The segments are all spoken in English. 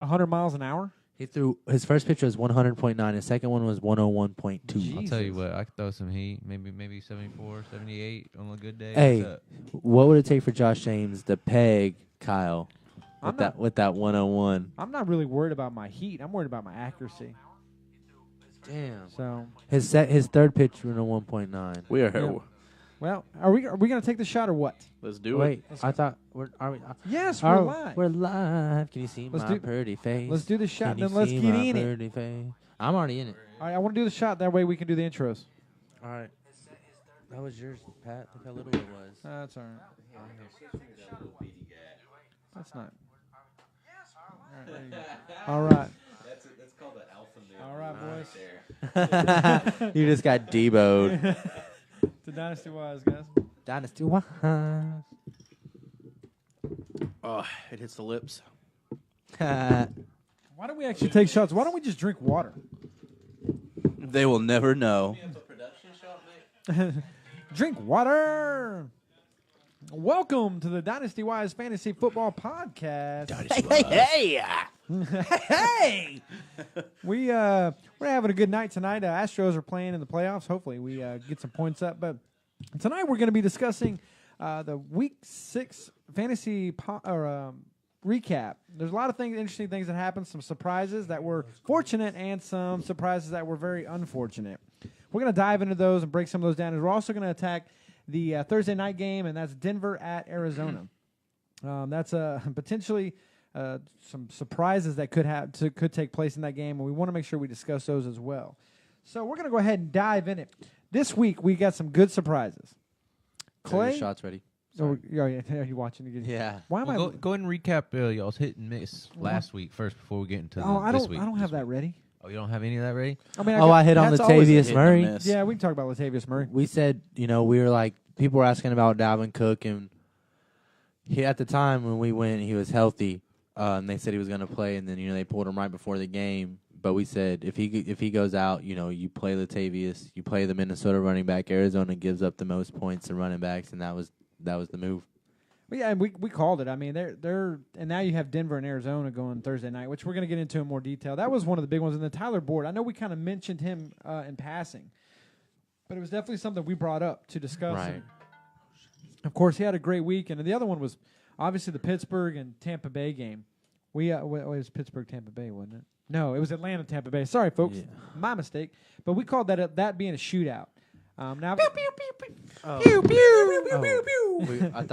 100 miles an hour? He threw his first pitch was 100.9. His second one was 101.2. I'll tell you what, I could throw some heat. Maybe 74, 78 on a good day. Hey, what would it take for Josh James to peg Kyle with that 101? I'm not really worried about my heat. I'm worried about my accuracy. Damn. So his third pitch was a 1.9. We are. Yeah. Well, are we going to take the shot or what? Let's do it. Wait, I thought are we? Yes, we're live. We're live. Can you see my pretty face? Let's do the shot, Can then let's you get see in my it. pretty face? I'm already in it. All right, I want to do the shot. That way we can do the intros. All right. That was yours, Pat. Look how little it was. That's all right. That's not. All right. There you go. All right. That's called the alpha male. All right, boys. You just got deboed. To Dynastywise, guys. Dynastywise. Oh, it hits the lips. Why don't we actually take shots? Why don't we just drink water? They will never know. Drink water. Welcome to the Dynastywise Fantasy Football Podcast. Hey! We're having a good night tonight. Astros are playing in the playoffs. Hopefully, we get some points up. But tonight we're going to be discussing the Week 6 fantasy recap. There's a lot of interesting things that happened. Some surprises that were fortunate, and some surprises that were very unfortunate. We're going to dive into those and break some of those down. And we're also going to attack the Thursday night game, and that's Denver at Arizona. That's potentially some surprises that could take place in that game, and we want to make sure we discuss those as well. So we're going to go ahead and dive in it. This week we got some good surprises. Clay, your shots ready? Oh, yeah, are you watching again? Yeah. Why am I? Go ahead and recap y'all's hit and miss last week first before we get into this week. I don't have that ready. Oh, you don't have any of that ready? I mean, I hit on That's always a Latavius hit and Murray. miss. Yeah, we can talk about Latavius Murray. We said, we were like, people were asking about Dalvin Cook, and at the time when we went, he was healthy, and they said he was going to play, and then they pulled him right before the game. But we said if he goes out, you play Latavius, you play the Minnesota running back. Arizona gives up the most points to running backs, and that was the move. Well, yeah, and we called it. I mean, they're and now you have Denver and Arizona going Thursday night, which we're going to get into in more detail. That was one of the big ones. And the Tyler Boyd, I know we kind of mentioned him in passing, but it was definitely something we brought up to discuss. Right. And of course, he had a great week, and the other one was obviously the Pittsburgh and Tampa Bay game. It was Pittsburgh Tampa Bay, wasn't it? No, it was Atlanta Tampa Bay. Sorry, folks, my mistake. But we called that being a shootout. Now, pew pew pew pew pew pew pew pew. I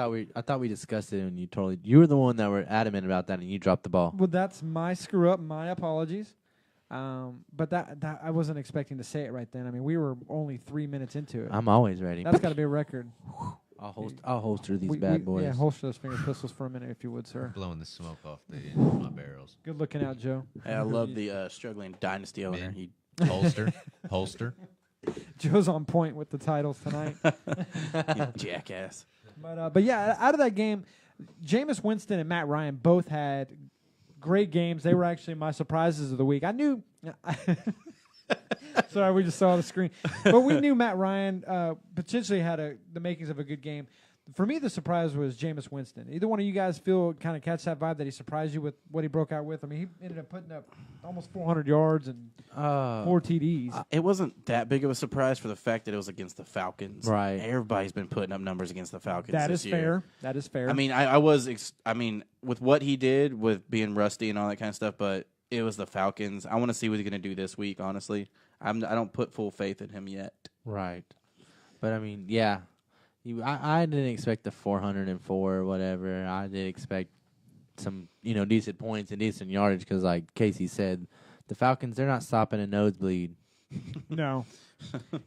thought we discussed it, and you were the one that were adamant about that, and you dropped the ball. Well, that's my screw up. My apologies. But that I wasn't expecting to say it right then. I mean, we were only 3 minutes into it. I'm always ready. That's got to be a record. I'll holster these bad boys. Yeah, holster those finger pistols for a minute, if you would, sir. Blowing the smoke off my barrels. Good looking out, Joe. Hey, I love the struggling dynasty owner. He Holster. Joe's on point with the titles tonight. you jackass. But yeah, out of that game, Jameis Winston and Matt Ryan both had great games. They were actually my surprises of the week. I knew. Sorry, we just saw the screen. But we knew Matt Ryan potentially had the makings of a good game. For me, the surprise was Jameis Winston. Either one of you guys kind of catch that vibe that he surprised you with what he broke out with? I mean, he ended up putting up almost 400 yards and 4 TDs. It wasn't that big of a surprise for the fact that it was against the Falcons. Right. Everybody's been putting up numbers against the Falcons That this is year. fair. That is fair. I mean, I was with what he did with being rusty and all that kind of stuff, but it was the Falcons. I want to see what he's going to do this week, honestly. I don't put full faith in him yet. Right. But, I mean, yeah. I didn't expect the 404 or whatever. I did expect some, decent points and decent yardage because, like Casey said, the Falcons, they're not stopping a nosebleed. No,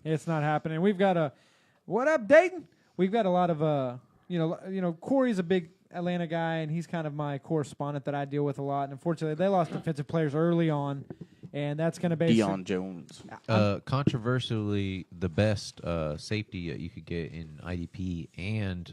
it's not happening. We've got what up, Dayton? We've got a lot of, Corey's a big Atlanta guy, and he's kind of my correspondent that I deal with a lot. And unfortunately, they lost defensive players early on. And that's going to be Deion Jones. Controversially, the best safety you could get in IDP and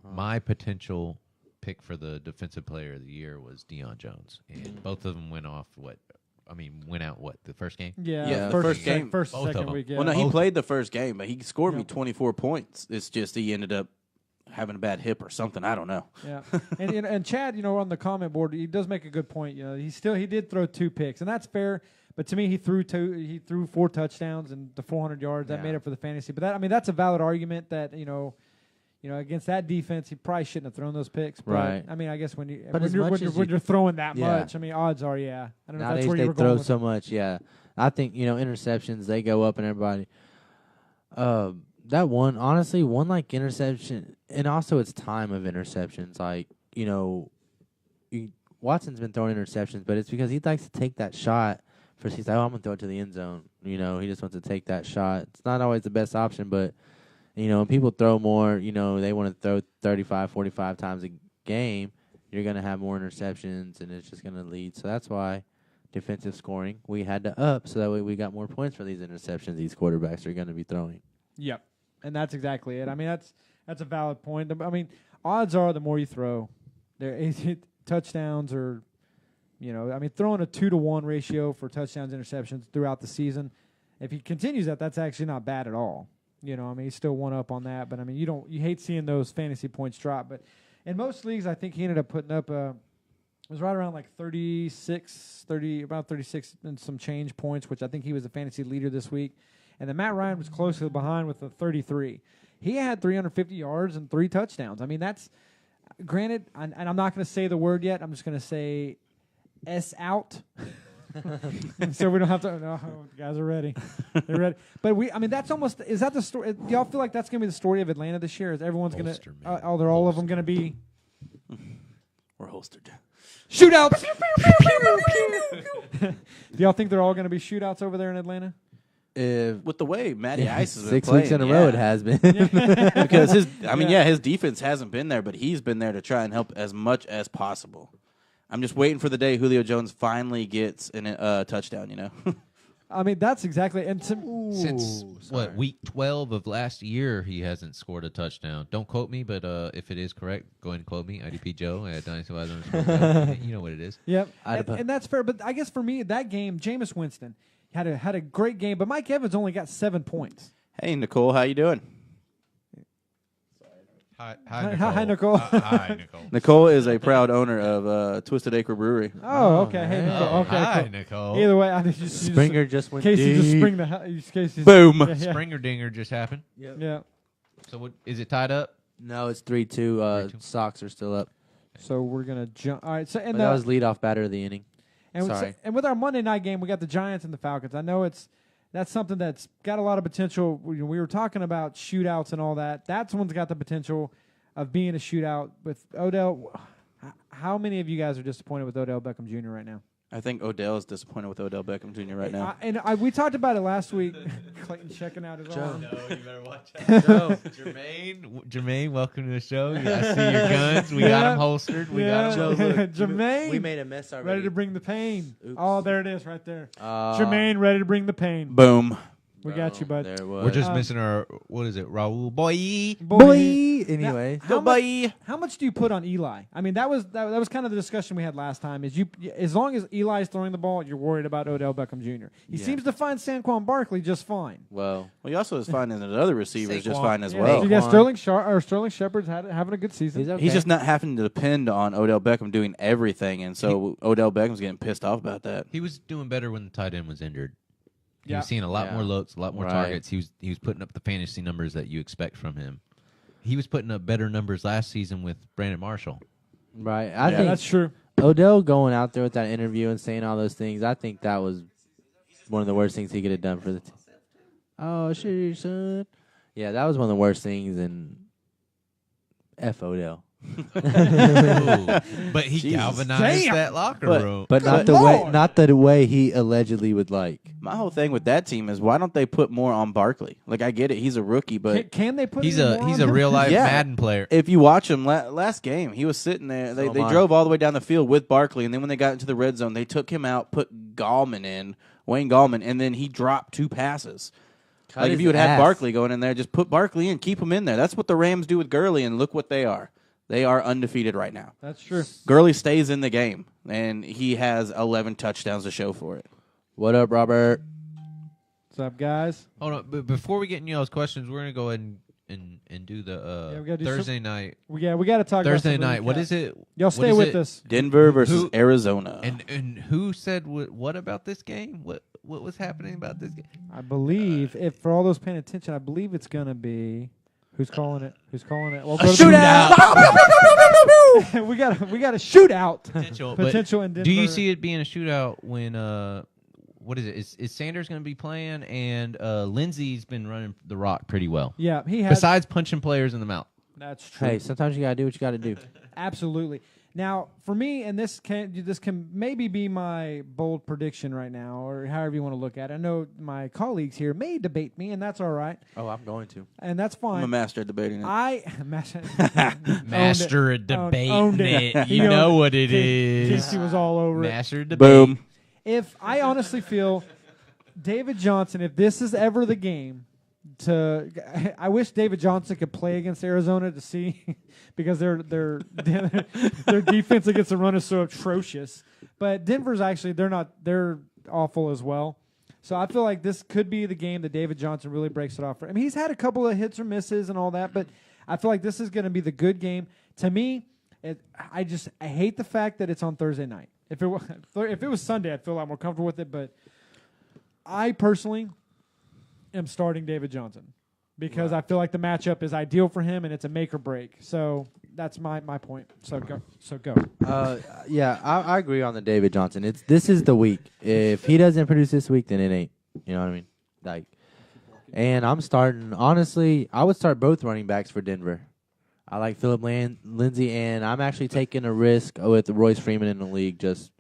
my potential pick for the defensive player of the year was Deion Jones. And both of them went out the first game? Yeah, the first game. Second week, yeah. Well, no, he played the first game, but he scored me 24 points. It's just he ended up having a bad hip or something. I don't know. Yeah, and Chad, on the comment board, he does make a good point. He did throw 2 picks, and that's fair. But to me, he threw 4 touchdowns and the 400 yards that made up for the fantasy. But that's a valid argument that against that defense, he probably shouldn't have thrown those picks. But, Right. I mean, I guess when you're throwing that Yeah. much, I mean, odds are, I don't know if Nowadays that's where you they were throw going with so much. Yeah, I think interceptions they go up and everybody. That one like interception, and also it's time of interceptions. Like Watson's been throwing interceptions, but it's because he likes to take that shot. First he's like, I'm gonna throw it to the end zone. He just wants to take that shot. It's not always the best option, but when people throw more, they want to throw 35, 45 times a game. You're gonna have more interceptions, and it's just gonna lead. So that's why defensive scoring we had to up, so that way we got more points for these interceptions these quarterbacks are gonna be throwing. Yep, and that's exactly it. I mean, that's a valid point. I mean, odds are the more you throw, touchdowns or. Throwing a 2-to-1 ratio for touchdowns, interceptions throughout the season, if he continues that's actually not bad at all. He's still one up on that, but you hate seeing those fantasy points drop. But in most leagues, I think he ended up putting up it was right around like 36 and some change points, which I think he was the fantasy leader this week. And then Matt Ryan was closely behind with the 33. He had 350 yards and 3 touchdowns. I mean, that's granted, and I'm not going to say the word yet. I'm just going to say S out. So we don't have to. No, the guys are ready. They're ready. But that's almost. Is that the story? Do y'all feel like that's going to be the story of Atlanta this year? Is everyone's going to? They're all of them going to be. We're holstered. Shootouts. Do y'all think they're all going to be shootouts over there in Atlanta? With the way Matty Ice has been 6 playing, weeks in a row, it has been. because his defense hasn't been there, but he's been there to try and help as much as possible. I'm just waiting for the day Julio Jones finally gets a touchdown. That's exactly. And since week 12 of last year, he hasn't scored a touchdown. Don't quote me, but if it is correct, go ahead and quote me. IDP Joe at Dynastywise. You know what it is. Yep, and that's fair. But I guess for me, that game, Jameis Winston had a great game, but Mike Evans only got 7 points. Hey, Nicole, how you doing? Hi, Nicole. Hi, Nicole. Nicole is a proud owner of Twisted Acre Brewery. Oh, okay. Hey, Nicole. Okay, hi, cool. Nicole. Either way, Springer just went Casey deep. just spring the Casey's Boom. Yeah. Springer dinger just happened. Yep. Yeah. So what is it tied up? No, it's 3-2. 3-2. Sox are still up. So we're gonna jump. All right. So But that was leadoff batter of the inning. And with our Monday night game, we got the Giants and the Falcons. I know that's something that's got a lot of potential. We were talking about shootouts and all that. That one's got the potential of being a shootout with Odell. How many of you guys are disappointed with Odell Beckham Jr. right now? I think Odell is disappointed with Odell Beckham Jr. right now. We talked about it last week. Clayton checking out his arm. No, you better watch out. Jermaine, welcome to the show. Yeah, I see your guns. We got them holstered. We got them holstered. Jermaine, we made a mess already. ready to bring the pain. Oops. Oh, there it is right there. Jermaine, ready to bring the pain. Boom. We got you, bud. There it was. We're just missing our, what is it, Raul boy? Boy. Anyway. How much do you put on Eli? I mean, that was kind of the discussion we had last time. As long as Eli's throwing the ball, you're worried about Odell Beckham Jr. He seems to find Saquon Barkley just fine. Well, he also is finding the other receivers just Saquon. fine as Yeah, well. you got Sterling Shepard's having a good season. He's okay. He's just not having to depend on Odell Beckham doing everything, and so Odell Beckham's getting pissed off about that. He was doing better when the tight end was injured. He was Yeah. seeing a lot more looks, a lot more Right. targets. He was putting up the fantasy numbers that you expect from him. He was putting up better numbers last season with Brandon Marshall. Right. I think that's true. Odell going out there with that interview and saying all those things, I think that was one of the worst things he could have done for the team. Oh, sure, son. Yeah, that was one of the worst things, and F Odell. But he Jesus. galvanized Damn. that locker But- room. But not Lord. the way he allegedly would like. My whole thing with that team is why don't they put more on Barkley? Like I get it, he's a rookie, but Can they put He's any a more he's on a him? real life Yeah. Madden player. if you watch him last game, he was sitting there. They So am I. drove all the way down the field with Barkley, and then when they got into the red zone, they took him out, put Wayne Gallman, and then he dropped 2 passes. Cut Like if his you would have ass. Barkley going in there, just put Barkley in, keep him in there. That's what the Rams do with Gurley, and look what they are. They are undefeated right now. That's true. Gurley stays in the game, and he has 11 touchdowns to show for it. What up, Robert? What's up, guys? Hold on, but before we get into those questions, we're gonna go ahead and do the we gotta do Thursday night. we got to talk Thursday about some night. What recap. is it? Y'all stay with us. Denver versus Arizona. And who said what about this game? What was happening about this game? I believe, if for all those paying attention, I believe it's going to be who's calling it? Who's calling it? Well, Shootout. we got a shootout Potential in Denver. Do you see it being a shootout when what is it? Is Sanders going to be playing and Lindsey's been running the rock pretty well. Yeah, he has. Besides punching players in the mouth. That's true. Hey, sometimes you gotta do what you gotta do. Absolutely. Now, for me, and this can maybe be my bold prediction right now, or however you want to look at it. I know my colleagues here may debate me, and that's all right, Oh, I'm going to. and that's fine. I'm a master at debating it. Master of Owned debating it. it. He You know owned- what it is. Casey was all over it. Master of debate. Boom. If I honestly feel David Johnson, if this is ever the game I wish David Johnson could play against Arizona to see because their defense against the run is so atrocious. But Denver's actually they're awful as well. So I feel like this could be the game that David Johnson really breaks it off for. I mean, he's had a couple of hits or misses and all that, but I feel like this is going to be the good game. To me, I hate the fact that it's on Thursday night. If it was Sunday, I'd feel a lot more comfortable with it. But I personally am starting David Johnson because I feel like the matchup is ideal for him and it's a make or break. So that's my point. So go. Yeah, I agree on the David Johnson. This is the week. If he doesn't produce this week, then it ain't. You know what I mean? Like, and I'm starting. Honestly, I would start both running backs for Denver. I like Philip Lindsay, and I'm actually taking a risk with Royce Freeman in the league just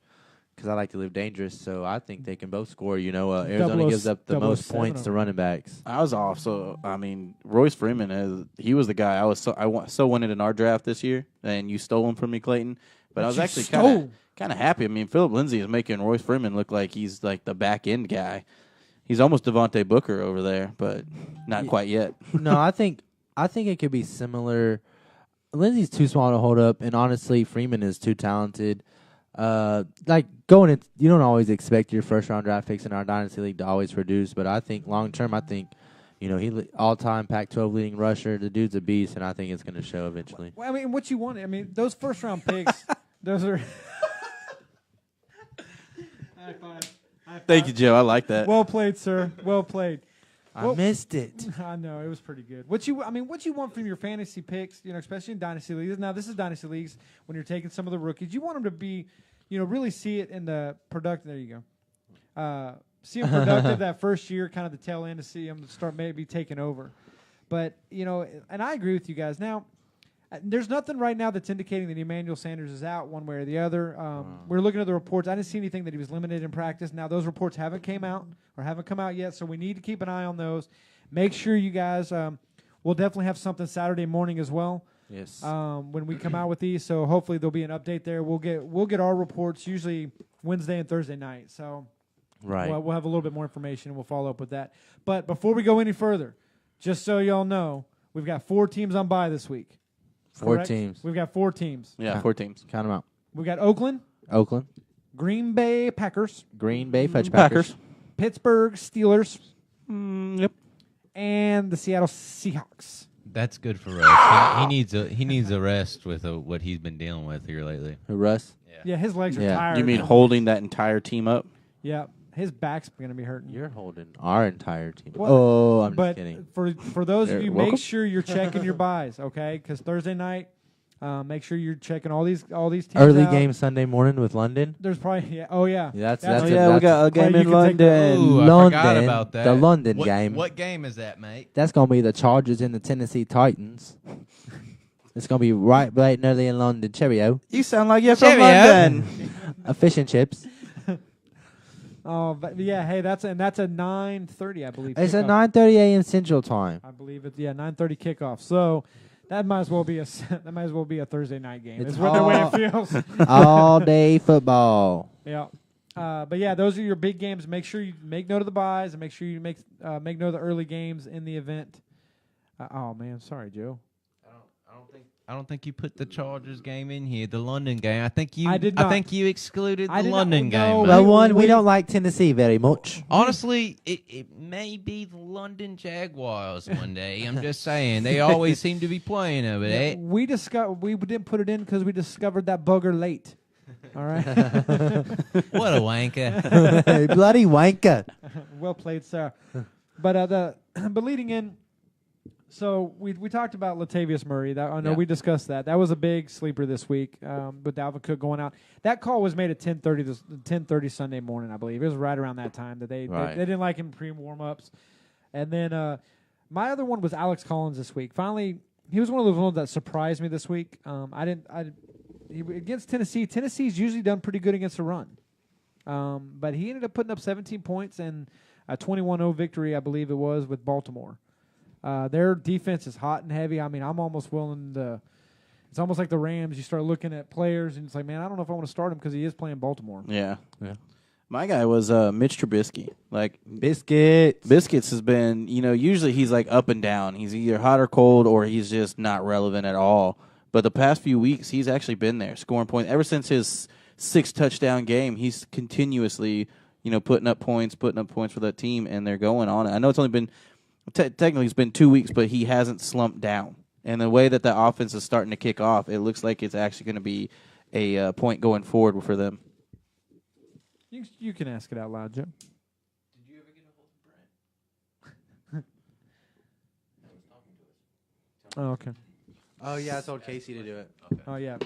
because I like to live dangerous. So I think they can both score. You know, Arizona gives up the most points to running backs. I was off. So I mean, Royce Freeman he was the guy I wanted in our draft this year, and you stole him from me, Clayton. But I was actually kind of happy. I mean, Philip Lindsay is making Royce Freeman look like he's like the back end guy. He's almost Devontae Booker over there, but not quite yet. No, I think it could be similar. Lindsay's too small to hold up, and honestly, Freeman is too talented. Like going in, you don't always expect your first round draft picks in our dynasty league to always produce, but I think long term, he all-time Pac-12 leading rusher. The dude's a beast, and I think it's going to show eventually. Well, I mean, what you want? I mean, those first round picks, those are. High five. Thank you, Joe. I like that. Well played, sir. Well played. I missed it. I know it was pretty good. What you want from your fantasy picks, especially in dynasty leagues. Now this is dynasty leagues when you're taking some of the rookies. You want them to be, really see it in the product. There you go. See them productive that first year, kind of the tail end to see them start maybe taking over. But and I agree with you guys. Now, there's nothing right now that's indicating that Emmanuel Sanders is out one way or the other. We're looking at the reports. I didn't see anything that he was limited in practice. Now, those reports haven't come out yet, so we need to keep an eye on those. Make sure you guys we'll definitely have something Saturday morning as well. Yes. When we come out with these, so hopefully there'll be an update there. We'll get our reports usually Wednesday and Thursday night. So right. We'll have a little bit more information, and we'll follow up with that. But before we go any further, just so y'all know, we've got 4 teams on bye this week. Four Correct? teams. We've got 4 teams. Yeah, 4 teams. Count them out. We've got Oakland, Green Bay Packers, Green Bay Fudge Packers. Pittsburgh Steelers, Yep. and the Seattle Seahawks. That's good for Russ. He needs a rest with what he's been dealing with here lately. Russ. Yeah, his legs are Yeah. tired. You mean holding that entire team up? Yeah, his back's going to be hurting. You're holding our entire team. Well, Oh, I'm but just kidding. for those of You're you, welcome. make sure you're checking your buys, okay? Because Thursday night, make sure you're checking all these teams Early out. game Sunday morning with London. There's probably oh yeah. That's we that's got a game Clay, in you can take that. London. Ooh, I London, forgot about that. the London What- game. What game is that, mate? That's gonna be the Chargers and the Tennessee Titans. It's gonna be right early in London. Cheerio. You sound like you're from Cheerio. London. Fish and chips. Oh, but yeah. Hey, that's a 9:30, I believe. It's a kickoff. 9:30 a.m. Central Time. I believe it's 9:30 kickoff. So that might as well be a Thursday night game. It's Is what the way all- it feels. All day football. Yeah. But yeah, those are your big games. Make sure you make note of the buys and make sure you make note of the early games in the event. Oh man, sorry, Joe. I don't think you put the Chargers game in here. The London game. I think you. I did not. I think you excluded I the did not- London no, game. well, mate. we don't like Tennessee very much. Honestly, it may be the London Jaguars one day. I'm just saying. They always seem to be playing over there. We didn't put it in because we discovered that bugger late. All right. What a wanker. Bloody wanker. Well played, sir. But but leading in, so we talked about Latavius Murray. I know we discussed that. That was a big sleeper this week with Dalvin Cook going out. That call was made at 10:30 Sunday morning, I believe. It was right around that time that they didn't like him pre warm-ups. And then my other one was Alex Collins this week. Finally, he was one of those ones that surprised me this week. Against Tennessee. Tennessee's usually done pretty good against the run. But he ended up putting up 17 points and a 21-0 victory, I believe it was, with Baltimore. Their defense is hot and heavy. I mean, I'm almost willing to – it's almost like the Rams. You start looking at players, and it's like, man, I don't know if I want to start him because he is playing Baltimore. Yeah. My guy was Mitch Trubisky. Like Biscuits has been, usually he's like up and down. He's either hot or cold or he's just not relevant at all. But the past few weeks, he's actually been there, scoring points. Ever since his 6-touchdown game, he's continuously, putting up points for that team, and they're going on it. I know it's only been technically it's been 2 weeks, but he hasn't slumped down. And the way that the offense is starting to kick off, it looks like it's actually going to be a point going forward for them. You can ask it out loud, Joe. Did you ever get a hold of Brent? Oh, okay. Oh, yeah, I told Casey to do it. Okay. Oh, yeah.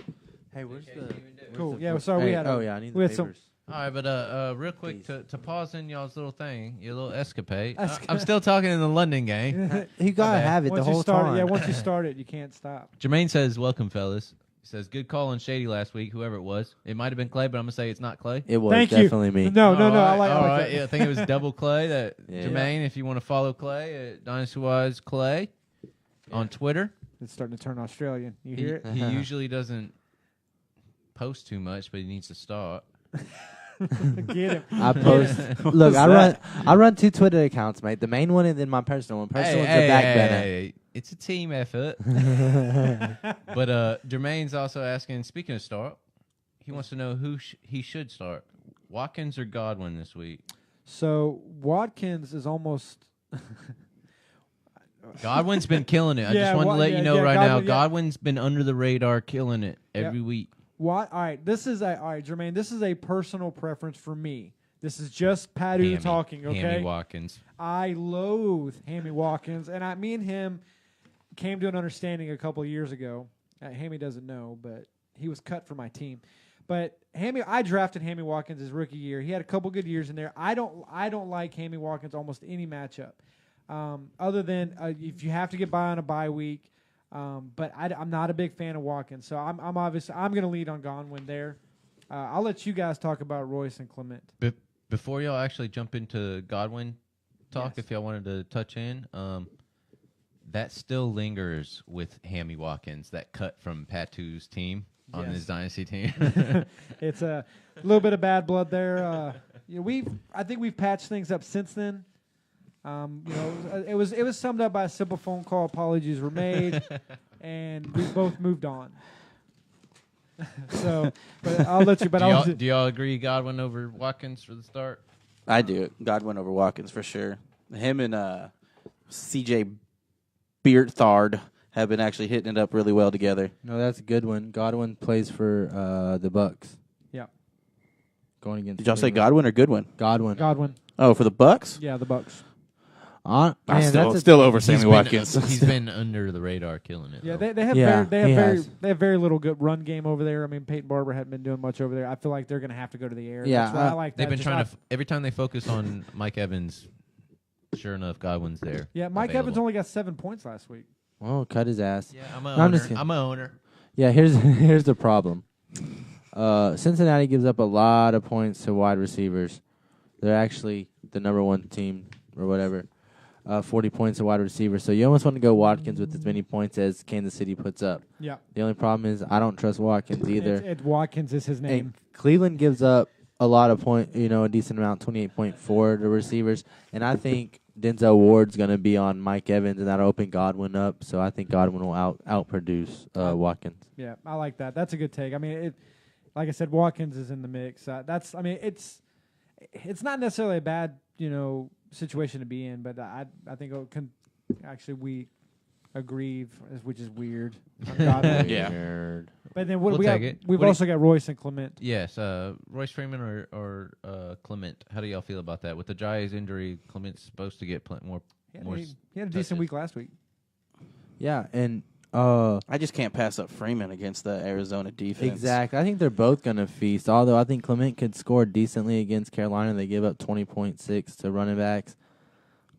Hey, where's the... Cool. Yeah, sorry, we had I need we the had some- papers. All right, but real quick, to pause in y'all's little thing, your little escapade. Esca- I'm still talking in the London game. You gotta have it Once the you whole start time. it, once you start it, you can't stop. Jermaine says, welcome, fellas. He says, good call on Shady last week, whoever it was. It might have been Clay, but I'm going to say it's not Clay. It was Thank definitely you. me. No, All I right, like all that. right. Yeah, I think it was double Clay. Yeah. Jermaine, if you want to follow Clay at Dynastywise Clay on Twitter. It's starting to turn Australian. You hear it? He usually doesn't post too much, but he needs to start. Get him. I post. Look, I run 2 Twitter accounts, mate. The main one and then my personal one. Personal one's the back burner. Hey, it's a team effort. But Jermaine's also asking, speaking of start, he wants to know who he should start, Watkins or Godwin this week. So Watkins is almost. Godwin's been killing it. I just wanted to let you know right now. Godwin's been under the radar, killing it every week. What? All right, Jermaine. This is a personal preference for me. This is just Patu talking. Okay. Hammy Watkins. I loathe Hammy Watkins, and me and him came to an understanding a couple of years ago. Hammy doesn't know, but he was cut for my team. But I drafted Hammy Watkins his rookie year. He had a couple good years in there. I don't like Hammy Watkins almost any matchup, other than if you have to get by on a bye week. But I'm not a big fan of Watkins, so I'm going to lead on Godwin there. I'll let you guys talk about Royce and Clement. Before y'all actually jump into Godwin talk, if y'all wanted to touch in, that still lingers with Hammy Watkins, that cut from Patu's team on his Dynasty team. It's a little bit of bad blood there. I think we've patched things up since then. It was summed up by a simple phone call. Apologies were made, and we both moved on. So, but I'll let you. But do y'all agree Godwin over Watkins for the start? I do. Godwin over Watkins for sure. Him and C.J. Bearthard have been actually hitting it up really well together. No, that's a good one. Godwin plays for the Bucks. Yeah. Going against. Did y'all say Godwin or Goodwin? Godwin. Oh, for the Bucks? Yeah, the Bucks. Man, still over Sammy Watkins. He's been under the radar, killing it. Yeah, though. they have very little good run game over there. I mean, Peyton Barber hadn't been doing much over there. I feel like they're going to have to go to the air. Yeah, That's why I like that. They've been trying to every time they focus on Mike Evans. Sure enough, Godwin's there. Yeah, Mike available. Evans only got 7 points last week. Oh, cut his ass. Yeah, I'm an owner. Yeah, here's the problem. Cincinnati gives up a lot of points to wide receivers. They're actually the number 1 team or whatever. 40 points to wide receiver. So you almost want to go Watkins with as many points as Kansas City puts up. Yeah. The only problem is I don't trust Watkins either. Watkins is his name. And Cleveland gives up a lot of a decent amount, 28.4 to receivers. And I think Denzel Ward's going to be on Mike Evans, and that'll open Godwin up. So I think Godwin will outproduce Watkins. Yeah, I like that. That's a good take. I mean, like I said, Watkins is in the mix. It's not necessarily a bad situation to be in, but I think we agree, which is weird. Yeah. But then We'll take it. We've also got Royce and Clement. Yes, Royce Freeman or Clement. How do y'all feel about that? With the Jai's injury, Clement's supposed to get more. He had a decent week last week. Yeah, and I just can't pass up Freeman against the Arizona defense. Exactly. I think they're both going to feast, although I think Clement could score decently against Carolina. They give up 20.6 to running backs.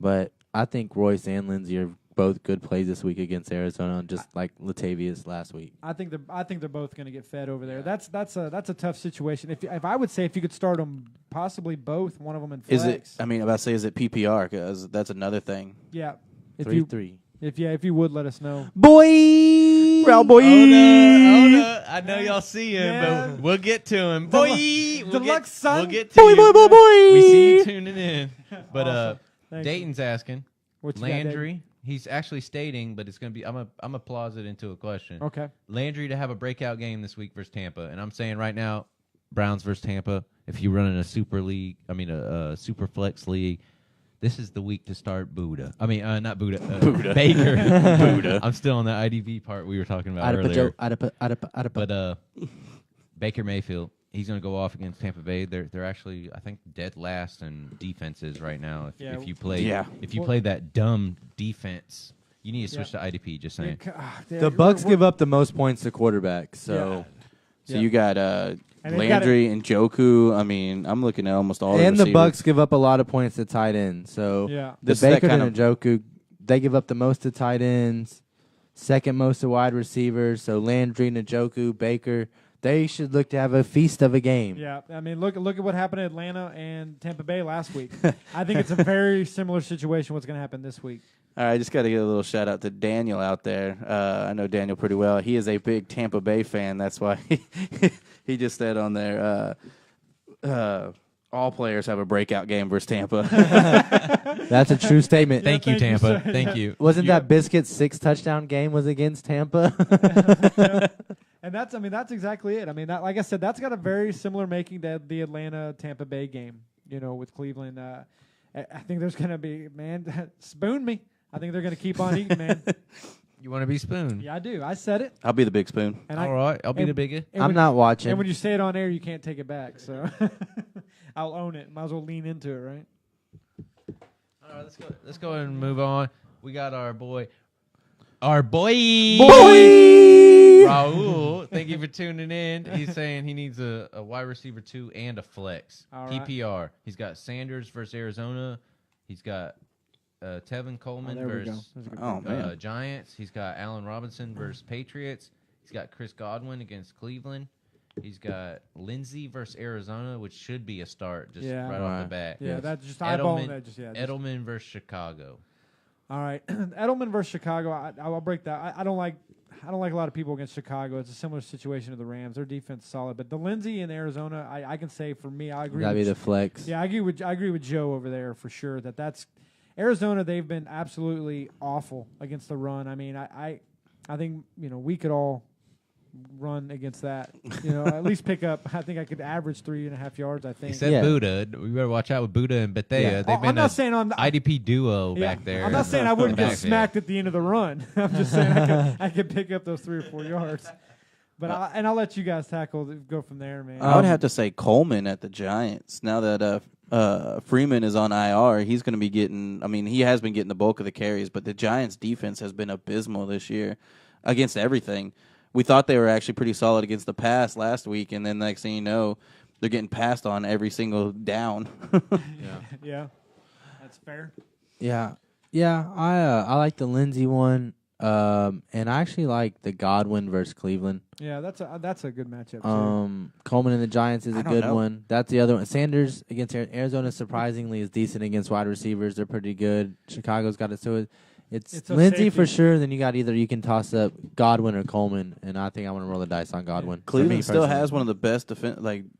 But I think Royce and Lindsey are both good plays this week against Arizona, just like Latavius last week. I think they're both going to get fed over there. That's a tough situation. If I would say if you could start them, possibly both, one of them in flex. Is it? I mean, about to say, is it PPR? Because that's another thing. Yeah. 3-3. If you would let us know, boy, Well, boy. I know y'all see him, Yeah. but we'll get to him. Boy, Deluxe son. We'll get to you. boy. We see you tuning in. But Awesome. Thank Dayton's asking what you got, Dave? Landry. He's actually stating, but it's going to be. I'm a pause it into a question. Okay. Landry to have a breakout game this week versus Tampa, and I'm saying right now, Browns versus Tampa. If you run in a super league, a super flex league, this is the week to start Buddha. I mean, not Buddha. Buddha. Baker. Buddha. I'm still on the IDV part we were talking about earlier. But Baker Mayfield, he's going to go off against Tampa Bay. They're actually, I think, dead last in defenses right now. If you play that dumb defense, you need to switch to IDP. Just saying. The Bucks give up the most points to quarterbacks. So you got Landry and Njoku. I mean, I'm looking at almost all. And the the Bucks give up a lot of points to tight ends. So the Baker and Njoku, they give up the most to tight ends, second most to wide receivers. So Landry, Njoku, Baker, they should look to have a feast of a game. Yeah, I mean, look at what happened at Atlanta and Tampa Bay last week. I think it's a very similar situation. What's going to happen this week? All right, I just got to give a little shout out to Daniel out there. I know Daniel pretty well. He is a big Tampa Bay fan. That's why he just said on there, all players have a breakout game versus Tampa. That's a true statement. Thank you, Tampa. Thank you. Wasn't that Biscuit's 6 touchdown game was against Tampa? And that's exactly it. I mean, like I said, that's got a very similar making to the Atlanta Tampa Bay game. With Cleveland. I think there's going to be spoon me. I think they're going to keep on eating, man. You want to be spoon? Yeah, I do. I said it. I'll be the big spoon. And All right, I'll be the biggest. I'm not watching. And when you say it on air, you can't take it back. So I'll own it. Might as well lean into it, right? All right, let's go ahead and move on. We got our boy. Raul, thank you for tuning in. He's saying he needs a wide receiver 2 and a flex. All right. PPR. He's got Sanders versus Arizona. He's got Tevin Coleman versus Giants. He's got Allen Robinson versus Patriots. He's got Chris Godwin against Cleveland. He's got Lindsey versus Arizona, which should be a start right off the bat. Yeah, that's just eyeballing that. Edelman versus Chicago. All right, Edelman versus Chicago. I'll break that. I don't like a lot of people against Chicago. It's a similar situation to the Rams. Their defense is solid, but the Lindsey in Arizona, I can say for me, I agree. That'd be the flex. Yeah, I agree with Joe over there for sure. That's Arizona. They've been absolutely awful against the run. I mean, I think we could all run against that. At least pick up. I think I could average 3.5 yards. I think. He said Buddha. We better watch out with Buddha and Bethea. Yeah. They've been I'm not saying on the IDP duo back there. I'm not saying I wouldn't get smacked at the end of the run. I'm just saying I could pick up those 3 or 4 yards. But I'll let you guys go from there, man. I would have to say Coleman at the Giants. Now that Freeman is on IR, he's going to be getting. I mean, he has been getting the bulk of the carries, but the Giants' defense has been abysmal this year against everything. We thought they were actually pretty solid against the pass last week, and then next thing you know, they're getting passed on every single down. Yeah, that's fair. Yeah. I like the Lindsey one, and I actually like the Godwin versus Cleveland. Yeah, that's a good matchup too. Coleman and the Giants is a good one. That's the other one. Sanders against Arizona surprisingly is decent against wide receivers. They're pretty good. Chicago's got it. So it's Lindsey for sure. Then you can toss up Godwin or Coleman, and I think I want to roll the dice on Godwin. Cleveland still has one of the best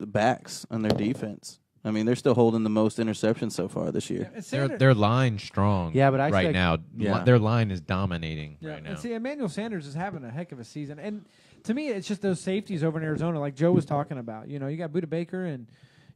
backs on their defense. I mean, they're still holding the most interceptions so far this year. Their line's strong. Yeah, but right now, their line is dominating right now. And see, Emmanuel Sanders is having a heck of a season, and to me, it's just those safeties over in Arizona, like Joe was talking about. You got Budda Baker and.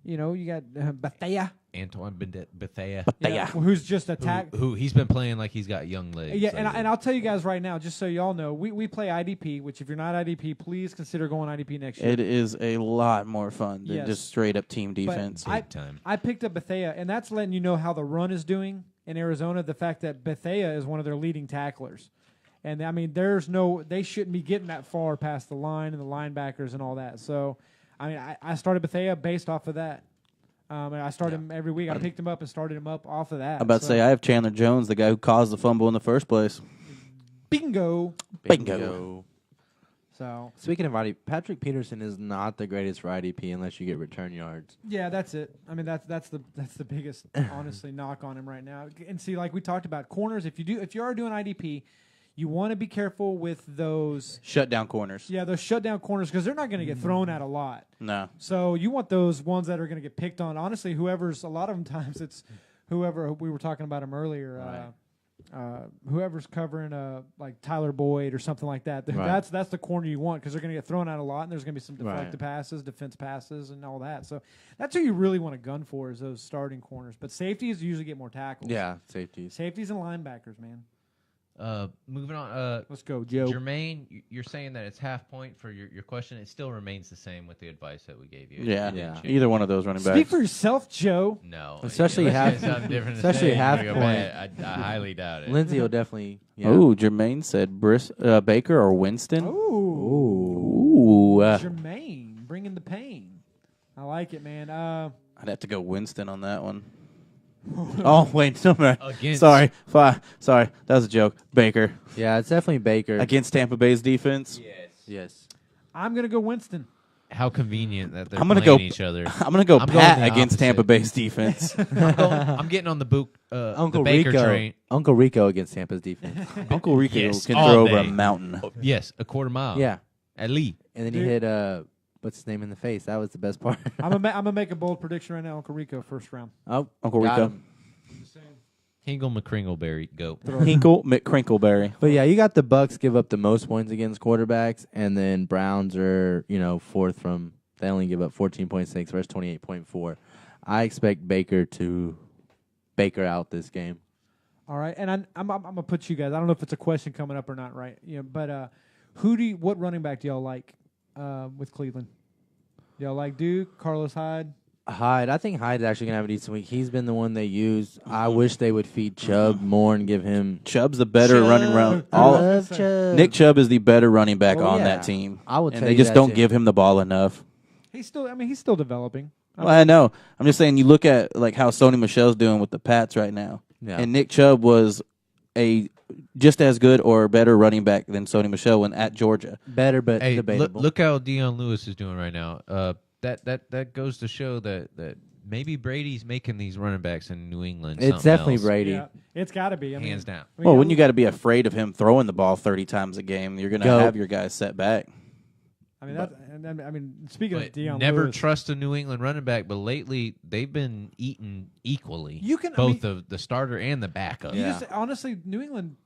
You got Bethea. Antoine Bethea. Who's just attacked. Who he's been playing like he's got young legs. Yeah, and I'll tell you guys right now, just so y'all know, we play IDP, which if you're not IDP, please consider going IDP next year. It is a lot more fun than just straight up team defense. I picked up Bethea, and that's letting you know how the run is doing in Arizona. The fact that Bethea is one of their leading tacklers. And, I mean, they shouldn't be getting that far past the line and the linebackers and all that. So, I mean, I started Bethea based off of that. And I started him every week. I picked him up and started him up off of that. I'm about to say, I have Chandler Jones, the guy who caused the fumble in the first place. Bingo. So speaking of IDP, Patrick Peterson is not the greatest for IDP unless you get return yards. Yeah, that's it. I mean, that's the biggest, honestly, knock on him right now. And see, like we talked about, corners, if you are doing IDP, you want to be careful with those shutdown corners. Yeah, those shutdown corners because they're not going to get thrown at a lot. No. So you want those ones that are going to get picked on. Honestly, a lot of them times it's whoever we were talking about him earlier. Right. Whoever's covering like Tyler Boyd or something like that. Right. That's the corner you want because they're going to get thrown out a lot and there's going to be some deflected passes, defense passes, and all that. So that's who you really want to gun for is those starting corners. But safeties usually get more tackles. Yeah, safeties and linebackers, man. Moving on. Let's go, Joe. Jermaine, you're saying that it's half point for your question. It still remains the same with the advice that we gave you. Yeah. Either one of those running backs. Speak for yourself, Joe. No. Especially half point. I highly doubt it. Lindsay will definitely. Yeah. Oh, Jermaine said Baker or Winston. Ooh. Jermaine, bringing the pain. I like it, man. I'd have to go Winston on that one. Oh, wait. No, sorry. That was a joke. Baker. Yeah, it's definitely Baker. Against Tampa Bay's defense? Yes. I'm going to go Winston. How convenient that they're playing each other. I'm going to go Pat against Tampa Bay's defense. I'm getting on the Uncle the Baker Rico. train. Uncle Rico against Tampa's defense. Uncle Rico can throw over a mountain. Yes, a quarter mile. Yeah. At least. And then he hit... what's his name in the face? That was the best part. I'm gonna make a bold prediction right now. Uncle Rico, first round. Oh, Uncle Rico. Hinkle McCringleberry, go. Hinkle McCrinkleberry. But yeah, you got the Bucks give up the most points against quarterbacks, and then Browns are fourth from. They only give up 14.6 versus 28.4. I expect Baker to Baker out this game. All right, and I'm gonna put you guys. I don't know if it's a question coming up or not, right? But what running back do y'all like? With Cleveland. Y'all like Duke, Carlos Hyde? Hyde. I think Hyde is actually going to have a decent week. He's been the one they use. I wish they would feed Chubb more and give him... Chubb's the better running round. Nick Chubb is the better running back on that team. I will tell and they just don't give him the ball enough. He's still developing. Well, I know. I'm just saying, you look at like how Sony Michel's doing with the Pats right now. Yeah. And Nick Chubb was a just as good or better running back than Sony Michel when at Georgia. Better, but debatable. Look how Deion Lewis is doing right now. That goes to show that maybe Brady's making these running backs in New England. It's definitely else. Brady. Yeah, it's got to be. Hands down. Well, when you got to be afraid of him throwing the ball 30 times a game, you're going to have your guys set back. Speaking of Deion never Lewis, trust a New England running back, but lately they've been eaten equally. Of the starter and the backup. Honestly, New England.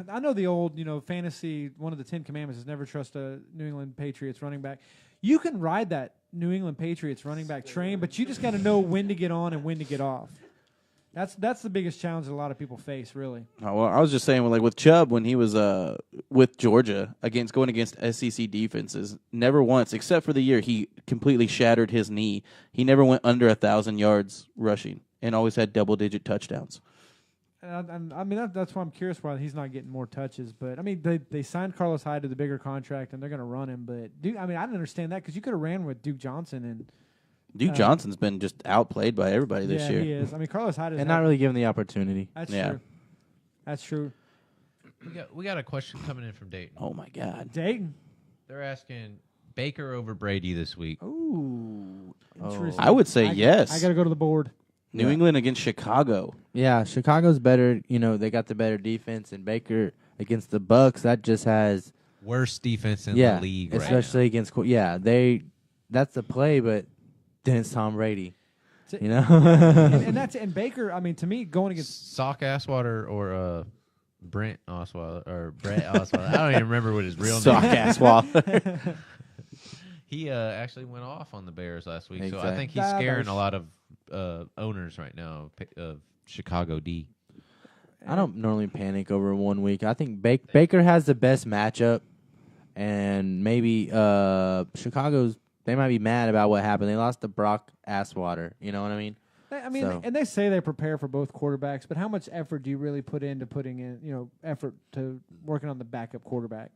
I know the old, fantasy. One of the 10 Commandments is never trust a New England Patriots running back. You can ride that New England Patriots running back train, but you just got to know when to get on and when to get off. That's the biggest challenge that a lot of people face, really. Oh, well, I was just saying, with Chubb when he was with Georgia going against SEC defenses, never once, except for the year he completely shattered his knee, he never went under 1,000 yards rushing and always had double-digit touchdowns. That's why I'm curious why he's not getting more touches. But they signed Carlos Hyde to the bigger contract and they're going to run him. But I didn't understand that because you could have ran with Duke Johnson and. Duke Johnson's been just outplayed by everybody this year. Yeah, he is. Carlos Hyde is and not really given the opportunity. That's true. That's true. We got a question coming in from Dayton. Oh my God, Dayton. They're asking Baker over Brady this week. Ooh, interesting. I would say yes. I got to go to the board. New England against Chicago. Yeah, Chicago's better. They got the better defense, and Baker against the Bucks, that just has worst defense in the league. Especially right against. Yeah, that's the play, but then it's Tom Brady. You know, and Baker. I mean, to me, going against Sock Asswater or Brent Osweiler or Brett Osweiler. I don't even remember what his real Sock name. Asswaller. He actually went off on the Bears last week, so I Exactly. think he's scaring a lot of owners right now of Chicago D. I don't normally panic over 1 week. I think Baker has the best matchup, and maybe Chicago's. They might be mad about what happened. They lost to Brock Asswater. You know what I mean? I mean, So. and they say they prepare for both quarterbacks, but how much effort do you really put into putting in, effort to working on the backup quarterback?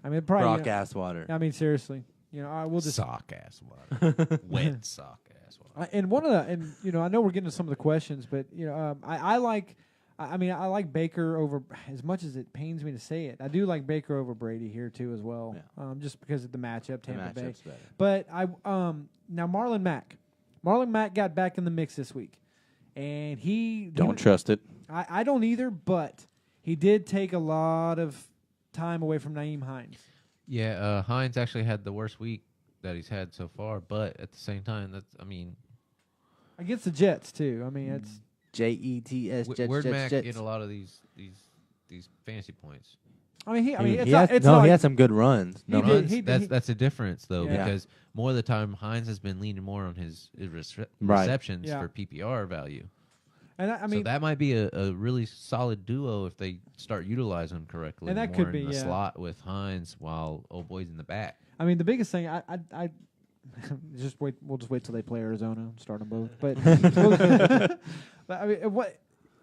I mean, probably Brock Asswater. I mean, seriously, I will just Sock Asswater. Wet sock Asswater. and one of the I know we're getting to some of the questions, but I like Baker over, as much as it pains me to say it. I do like Baker over Brady here too as well, just because of the matchup, Tampa Bay. Better. But now Marlon Mack got back in the mix this week, and he Don't trust it. I don't either, but he did take a lot of time away from Nyheim Hines. Yeah, Hines actually had the worst week that he's had so far, but at the same time, Against the Jets too. I mean, it's Jets. where'd Mac Jets. get a lot of these fantasy points? he he had some good runs. He No, did. Runs? That's a difference though, Yeah. because more of the time Hines has been leaning more on his Right. receptions Yeah. for PPR value. and I mean so that might be a really solid duo if they start utilizing them correctly. And that more could in be, the yeah. slot with Hines while old boy's in the back. I mean, the biggest thing, I just wait. We'll just wait till they play Arizona and start them both. But, but I mean,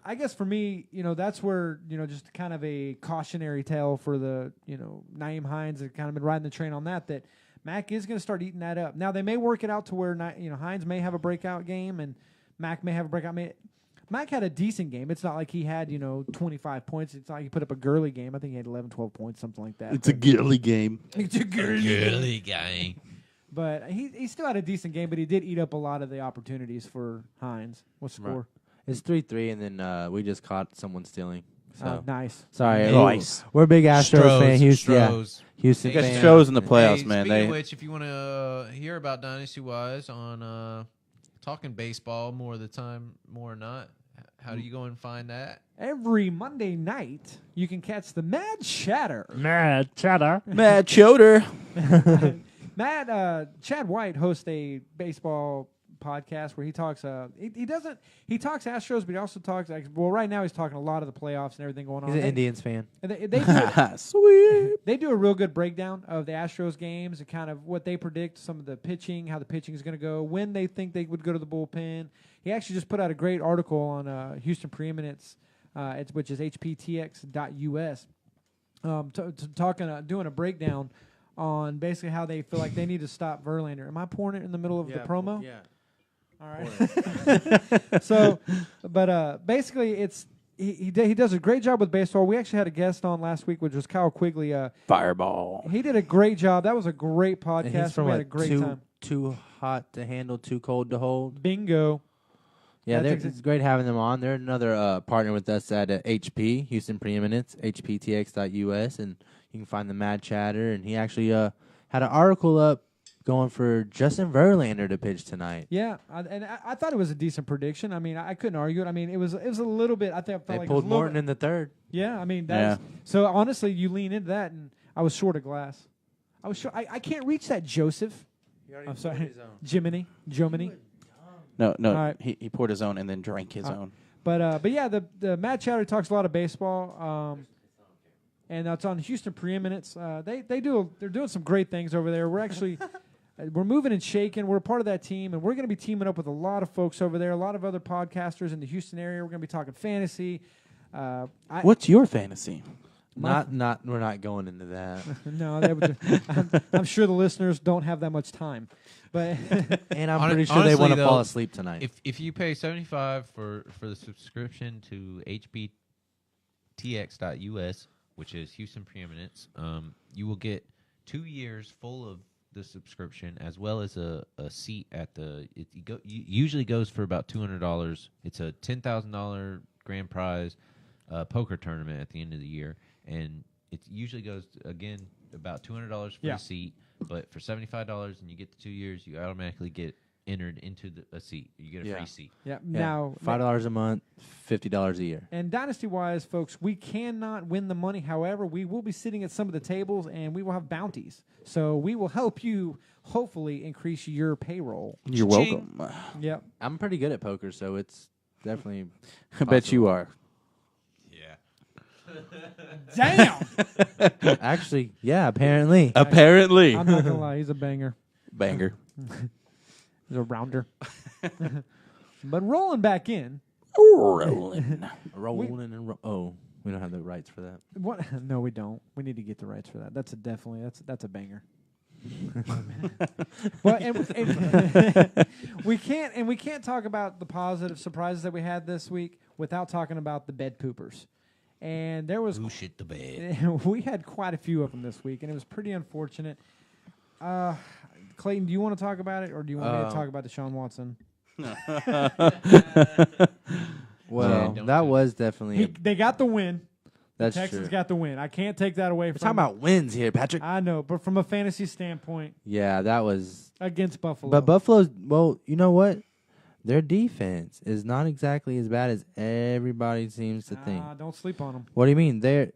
I guess for me, that's where just kind of a cautionary tale for the Nyheim Hines have kind of been riding the train on that Mac is going to start eating that up. Now they may work it out to where Hines may have a breakout game and Mac may have a breakout. I mean, Mac had a decent game. It's not like he had 25 points. It's not like he put up a girly game. I think he had 11, 12 points, something like that. It's a girly game. It's a girly guy. But he still had a decent game, but he did eat up a lot of the opportunities for Hines. What's the score? It's 3-3, and then we just caught someone stealing. So Nice. sorry, Nice. we're big Astros fan. Houston, Houston Got fan. shows in the playoffs, Hey, man. Speaking of which, if you want to hear about Dynastywise on talking baseball more of the time, more or not, how do you go and find that? Every Monday night, you can catch the Mad Chatter. Mad chatter. Matt Choder. Chad White hosts a baseball podcast where he talks. He talks Astros, but he also talks. Right now he's talking a lot of the playoffs and everything going on. He's an Indians fan. And they Sweet. They do a real good breakdown of the Astros games and kind of what they predict, some of the pitching, how the pitching is going to go, when they think they would go to the bullpen. He actually just put out a great article on Houston Preeminence, which is HPTX.US, doing a breakdown on basically how they feel like they need to stop Verlander. Am I pouring it in the middle of the promo? Yeah. All right. So, but basically, it's he does a great job with baseball. We actually had a guest on last week, which was Kyle Quigley. Fireball. He did a great job. That was a great podcast. And he's from We had a great time. Too hot to handle, too cold to hold. Bingo. Yeah, That's it's great having them on. They're another partner with us at HP, Houston Preeminence, HPTX.US, and you can find the Mad Chatter. And he actually had an article up going for Justin Verlander to pitch tonight. Yeah, I thought it was a decent prediction. I mean, I couldn't argue it. I mean, it was a little bit. I think I felt They like pulled it was a little Morton bit- in the third. Yeah, I mean, that's so honestly, you lean into that, and I was short of glass. I was short. I can't reach that, Joseph. I'm sorry, Jiminy. No, All right. he poured his own and then drank his own. But yeah, the Mad Chatter talks a lot of baseball, and that's on Houston Preeminence. They're doing some great things over there. We're actually we're moving and shaking. We're a part of that team, and we're going to be teaming up with a lot of folks over there, a lot of other podcasters in the Houston area. We're going to be talking fantasy. What's your fantasy? We're not going into that. No, I'm sure the listeners don't have that much time, but And I'm Hon- pretty sure they honestly, want to though, fall asleep tonight. If you pay $75 for the subscription to HPTX.US, which is Houston Preeminence, you will get 2 years full of the subscription as well as a seat at the. Usually goes for about $200. It's a $10,000 grand prize poker tournament at the end of the year, and it usually goes again about $200 for the seat. But for $75 and you get the 2 years, you automatically get entered into a seat. You get a free seat. Yeah. Yeah. Now $5 a month, $50 a year. And Dynasty-wise, folks, we cannot win the money. However, we will be sitting at some of the tables, and we will have bounties. So we will help you, hopefully, increase your payroll. You're welcome. Yep. I'm pretty good at poker, so it's definitely. I bet you are. Damn! Actually, yeah, apparently. Apparently. I'm not going to lie. He's a banger. Banger. He's a rounder. But rolling back in. Rolling. Rolling and oh, we don't have the rights for that. What? No, we don't. We need to get the rights for that. That's a banger. But we can't talk about the positive surprises that we had this week without talking about the bed poopers. And there was Who shit the bed? we had quite a few of them this week, and it was pretty unfortunate. Clayton, do you want to talk about it, or do you want me to talk about Deshaun Watson? Well, that was definitely. They got the win. That's the Texans true. got the win. I can't take that away We're from talking about wins here, Patrick. I know, but from a fantasy standpoint, Yeah, that was. against Buffalo. But Buffalo's. Well, you know what? Their defense is not exactly as bad as everybody seems to think. Don't sleep on them. What do you mean? They're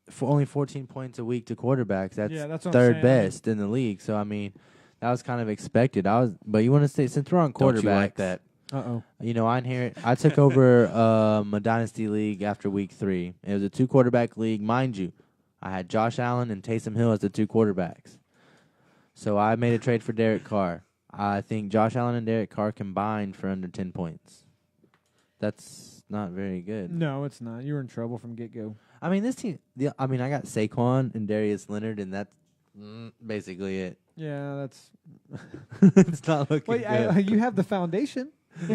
for only 14 points a week to quarterbacks. That's, Yeah, that's what I'm third saying. best in the league. So I mean, that was kind of expected. But you want to say since we're on quarterbacks, Don't you like that? Uh-oh. You know, I took over a dynasty league after week 3. It was a 2-quarterback league, mind you. I had Josh Allen and Taysom Hill as the 2 quarterbacks. So I made a trade for Derek Carr. I think Josh Allen and Derek Carr combined for under 10 points. That's not very good. No, it's not. You were in trouble from get-go. I mean, this team. I got Saquon and Darius Leonard, and that's basically it. Yeah, that's... It's not looking Well, good. you have the foundation.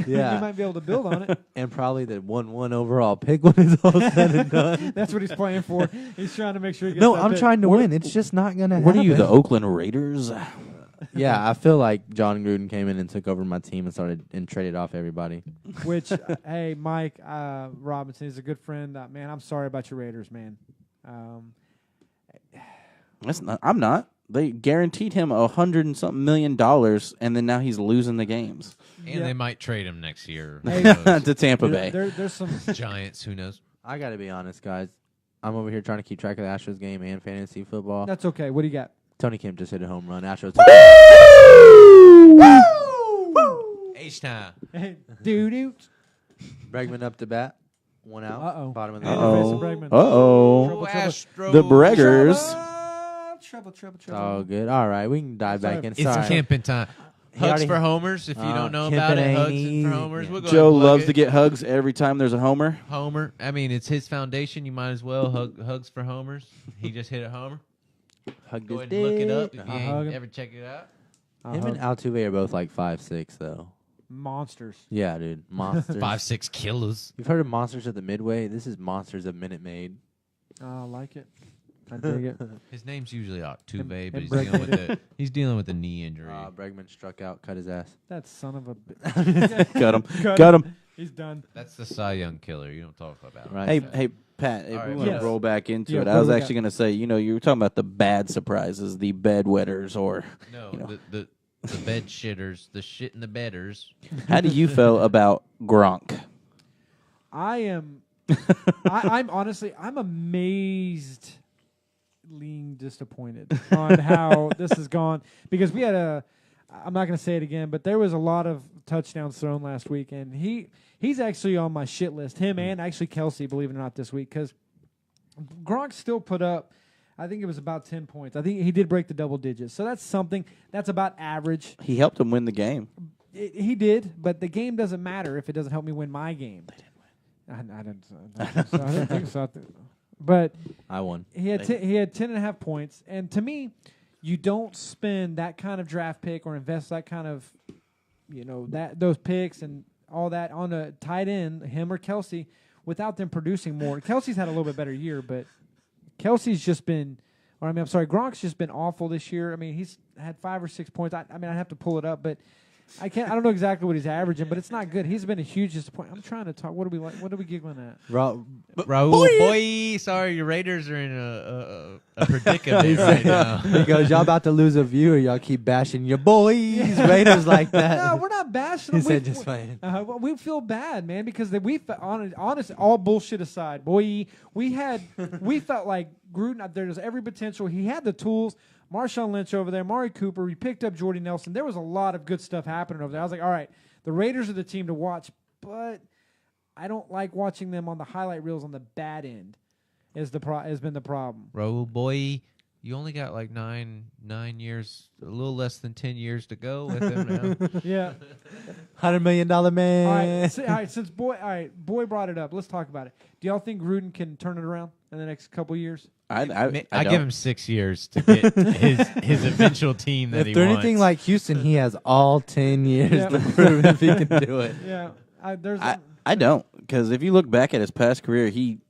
Yeah. You might be able to build on it. And probably the 1-1 overall pick when it's all said and done. That's what he's playing for. He's trying to make sure he gets No, that I'm pick. trying to win. It's just not going to happen. What are you, the Oakland Raiders? Yeah, I feel like John Gruden came in and took over my team and traded off everybody. Which, hey, Mike Robinson is a good friend. Man, I'm sorry about your Raiders, man. That's not. I'm not. They guaranteed him $100 and something million, and then now he's losing the games And they might trade him next year. Hey, Who knows? to Tampa Bay. There's some... Giants, who knows? I got to be honest, guys. I'm over here trying to keep track of the Astros game and fantasy football. That's okay. What do you got? Tony Kim just hit a home run. Astros. H-time. Doo-doo. Bregman up to bat. 1 out. Uh-oh. Bottom of the In the ninth. face of Bregman. Uh-oh. Trouble. The Breggers. Trouble. Oh, good. All right, we can dive back in. It's Sorry. camping time. He Hugs already- for homers. If you don't know camping about it, ain't hugs easy. for homers. We'll go Joe ahead and plug loves it. to get hugs every time there's a homer. Homer. I mean, it's his foundation. You might as well hugs for homers. He just hit a homer. Hug Go this ahead and look it up dick. if you I'll hug ain't him. ever check it out. Him and Altuve are both like 5'6", though. Monsters. Yeah, dude. Monsters. 5'6" kilos. You've heard of Monsters at the Midway? This is Monsters of Minute Maid. I like it. I dig it. His name's usually Altuve, And but he's dealing with a knee injury. Bregman struck out, cut his ass. That son of a bitch. Got him. Got him. He's done. That's the Cy Young killer. You don't talk about. Right. Hey, Pat, if All right, we want to yes. roll back into Yeah, it, what I was do we actually going to say, you were talking about the bad surprises, the bedwetters, or No, you know. the bed shitters, the shit in the bedders. How do you feel about Gronk? I am. I'm honestly, I'm amazed, disappointed on how this has gone, because we had I'm not going to say it again, but there was a lot of touchdowns thrown last week, and he's actually on my shit list. Him and actually Kelsey, believe it or not, this week, because Gronk still put up, I think it was about 10 points. I think he did break the double digits, so that's something. That's about average. He helped him win the game. He did, but the game doesn't matter if it doesn't help me win my game. They didn't win. I didn't think so. But I won. he had 10.5 points, and to me, you don't spend that kind of draft pick or invest that kind of, those picks and all that on a tight end, him or Kelsey, without them producing more. Kelsey's had a little bit better year, but Kelsey's just been, Gronk's just been awful this year. I mean, he's had 5 or 6 points. I'd have to pull it up, but I don't know exactly what he's averaging, but it's not good. He's been a huge disappointment. I'm trying to talk. What are we giggling at? Raul, boy, sorry, your Raiders are in a predicament right now. He goes, y'all about to lose a viewer. Y'all keep bashing your boys, Raiders like that. No, we're not bashing He them. said just playing. Well, we feel bad, man, because honest, all bullshit aside, boy, we felt like Gruden. There's every potential. He had the tools. Marshawn Lynch over there, Mari Cooper. We picked up Jordy Nelson. There was a lot of good stuff happening over there. I was like, all right, the Raiders are the team to watch, but I don't like watching them on the highlight reels on the bad end. Has been the problem. Raul, boy, you only got like 9 years, a little less than 10 years to go with him now. Yeah. $100 million man. All right. Since Boy brought it up, let's talk about it. Do y'all think Gruden can turn it around in the next couple years? I give him 6 years to get his eventual team that If he they're wants. anything like Houston, he has all 10 years to prove if he can do it. Yeah. I don't, because if you look back at his past career, he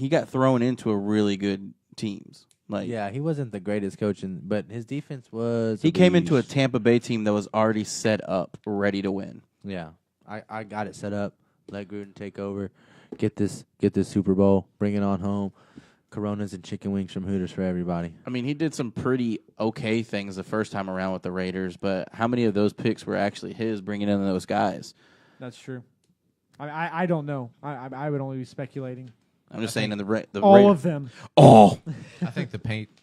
got thrown into a really good teams. Like, Yeah, he wasn't the greatest coach, but his defense was. he came into a Tampa Bay team that was already set up, ready to win. Yeah, I got it set up. Let Gruden take over, get this Super Bowl, bring it on home. Coronas and chicken wings from Hooters for everybody. I mean, he did some pretty okay things the first time around with the Raiders, but how many of those picks were actually his, bringing in those guys? That's true. I don't know. I would only be speculating. I'm just saying in the All Raiders. of them. Oh, I think the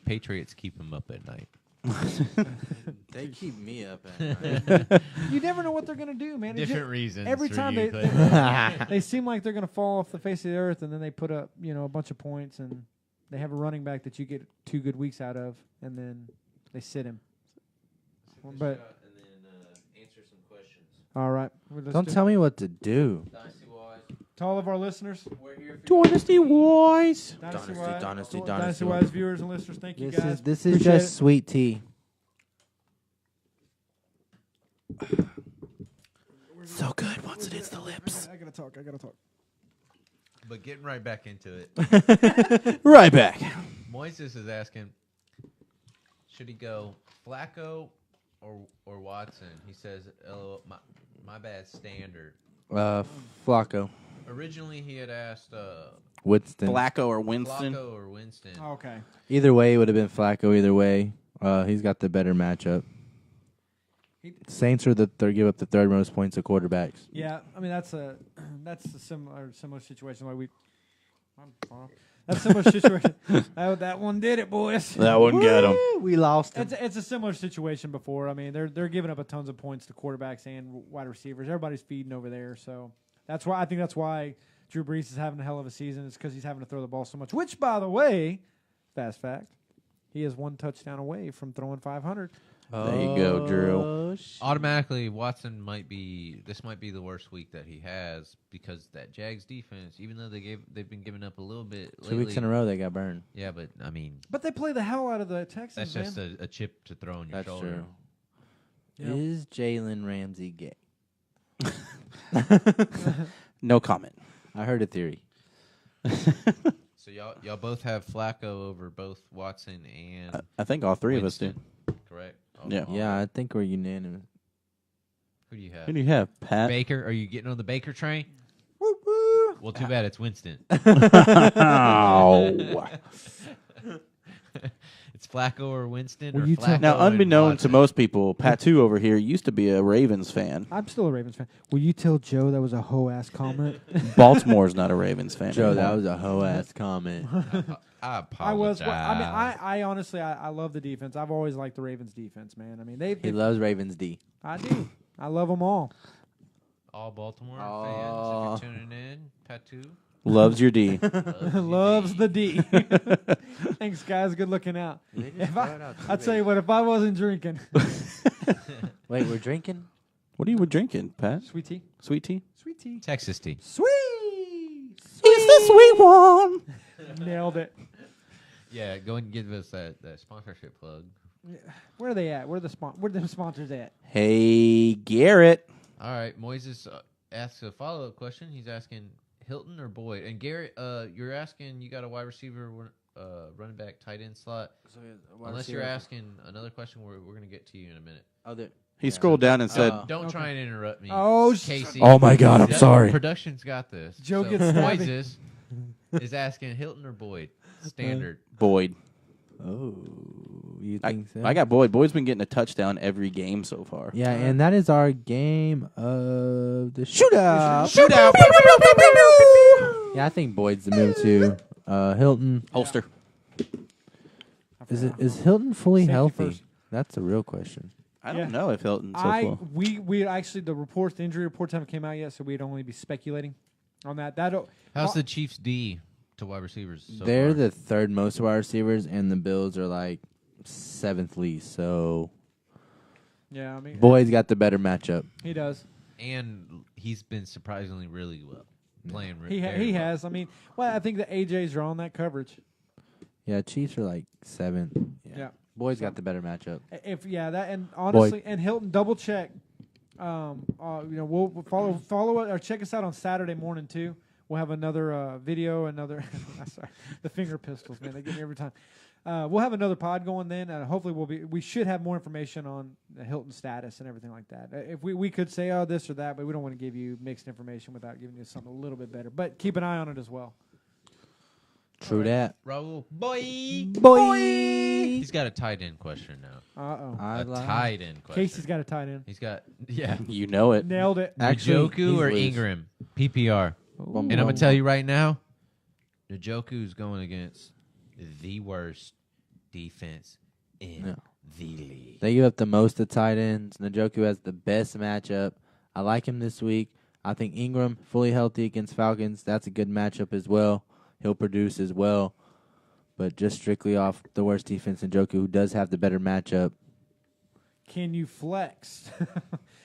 Patriots keep him up at night. They keep me up at night. You never know what they're going to do, man. Different reasons. Every for time you, they seem like they're going to fall off the face of the earth, and then they put up a bunch of points, and they have a running back that you get 2 good weeks out of, and then they sit him. But and then answer some questions. all right, Don't tell me what to do. Dynasty-wise, to all of our listeners, we're here for Dynasty-wise. Dynastywise viewers and listeners. Thank you guys. This is Appreciate just sweet tea. So good once it hits the lips. I gotta talk. But getting right back into it, Right back. Moises is asking, should he go Flacco or Watson? He says, "LOL, my bad, standard." Flacco. Originally, he had asked Winston. Flacco or Winston? Flacco or Winston. Okay. Either way, it would have been Flacco. Either way, he's got the better matchup. Saints are they give up the third most points of quarterbacks. Yeah, I mean that's a similar situation. Like that's a similar situation. That one did it, boys. That one got him. We lost him. It's a similar situation before. I mean, they're giving up a tons of points to quarterbacks and wide receivers. Everybody's feeding over there, so that's why Drew Brees is having a hell of a season. It's because he's having to throw the ball so much. Which, by the way, fast fact, he is 1 touchdown away from throwing 500. There you go, Drew. Automatically, Watson might be the worst week that he has because that Jags defense, even though they've been giving up a little bit lately. 2 weeks in a row they got burned. Yeah, but I mean, But they play the hell out of the Texans. that's just a chip to throw on your That's shoulder. true. Yep. Is Jalen Ramsey gay? No comment. I heard a theory. So y'all both have Flacco over both Watson and I think all three Winston, of us do. correct? Yeah. Yeah, I think we're unanimous. Who do you have? Who do you have, Pat? Baker? Are you getting on the Baker train? Woo woo. Well, too bad it's Winston. Oh. It's Flacco or Winston. Will Or you Flacco tell- Now, and unbeknown to Watson? most people, Patu over here used to be a Ravens fan. I'm still a Ravens fan. Will you tell Joe that was a hoe ass comment? Baltimore's not a Ravens fan. Joe, that anymore. was a hoe ass comment. I I was. apologize. I mean, I honestly, I love the defense. I've always liked the Ravens defense, man. I mean, He loves Ravens D. I do. I love them all. All Baltimore Aw. fans, if you're tuning in, Patu Loves your D. Loves the D. Thanks, guys. Good looking out. I'll tell you what. If I wasn't drinking, Wait, we're drinking? What are you drinking, Pat? sweet tea, Sweet tea? sweet tea, Texas tea. sweet. It's the sweet one. Nailed it. Yeah, go and give us that sponsorship plug. Where are they at? Where the sponsors at? Hey, Garrett. All right, Moises asks a follow-up question. He's asking Hilton or Boyd. And Garrett, you're asking you got a wide receiver, running back, tight end slot. Unless you're asking another question, we're going to get to you in a minute. Oh, He scrolled down and said, Don't try and interrupt me. Oh, Casey. Oh my God, I'm sorry. Production's got this. Joe so gets Boyds is asking Hilton or Boyd. Standard. Boyd. Oh, you think so? I got Boyd. Boyd's been getting a touchdown every game so far. Yeah, and that is our game of the shootout. Yeah, I think Boyd's the move too. Hilton. Holster. Is Hilton fully Safety healthy? first. That's a real question. I don't know if Hilton's so far. We actually the injury reports haven't came out yet, so we'd only be speculating on that. How's the Chiefs D to wide receivers? They're the third most wide receivers, and the Bills are like seventh least. So yeah, I mean Boyd's got the better matchup. he does. And he's been surprisingly really well playing. He has. I mean, well, I think the AJs are on that coverage. Yeah, Chiefs are like seventh. Yeah. Boyd's got the better matchup. And honestly, and Hilton double check. We'll follow it or check us out on Saturday morning too. We'll have another video, sorry, the finger pistols, man, they get me every time. We'll have another pod going then, and hopefully we should have more information on the Hilton status and everything like that. If we could say this or that, but we don't want to give you mixed information without giving you something a little bit better. But keep an eye on it as well. True that. Raul. Boy. He's got a tight end question now. Uh-oh. A tight end question. Casey's got a tight end. He's got, yeah. You know it. Nailed it. Actually, Njoku or he's loose. Ingram? PPR. And I'm going to tell you right now, Njoku's going against the worst defense in the league. They give up the most to tight ends. Njoku has the best matchup. I like him this week. I think Ingram, fully healthy against Falcons, that's a good matchup as well. He'll produce as well. But just strictly off the worst defense, Njoku, who does have the better matchup. Can you flex?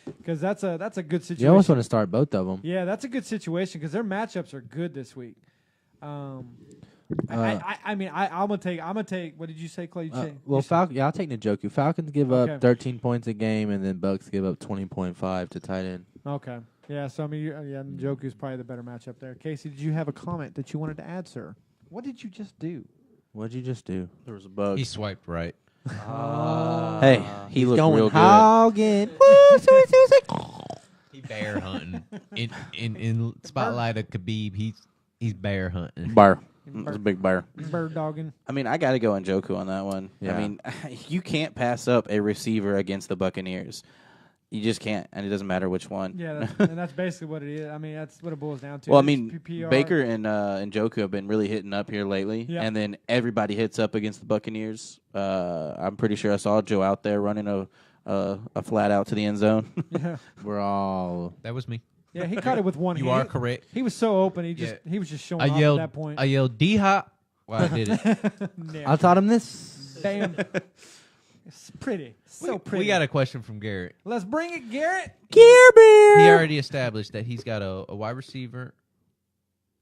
Because that's a good situation. You almost want to start both of them. Yeah, that's a good situation because their matchups are good this week. I'm gonna take. What did you say, Clay? I'll take Njoku. Falcons give up 13 points a game, and then Bucks give up 20.5 to tight end. Okay. Yeah. So I mean, Njoku's probably the better matchup there. Casey, did you have a comment that you wanted to add, sir? What did you just do? What did you just do? There was a bug. He swiped right. Hey, he looked going real good. Hogging. He bear hunting. In spotlight of Khabib, he's bear hunting. Bear. It's a big bear. Bird dogging. I mean, I got to go Njoku on that one. Yeah. I mean, you can't pass up a receiver against the Buccaneers. You just can't, and it doesn't matter which one. Yeah, that's basically what it is. I mean, that's what it boils down to. Well, I mean, PPR. Baker and Njoku have been really hitting up here lately, and then everybody hits up against the Buccaneers. I'm pretty sure I saw Joe out there running a flat out to the end zone. Yeah, That was me. yeah, he caught it with one hand. You are correct. He was so open. He was just showing I off yelled. at that point. I yelled D-hop while I did it. I taught him this. Bam. It's pretty. So pretty. We got a question from Garrett. Let's bring it, Garrett. He already established that he's got a wide receiver.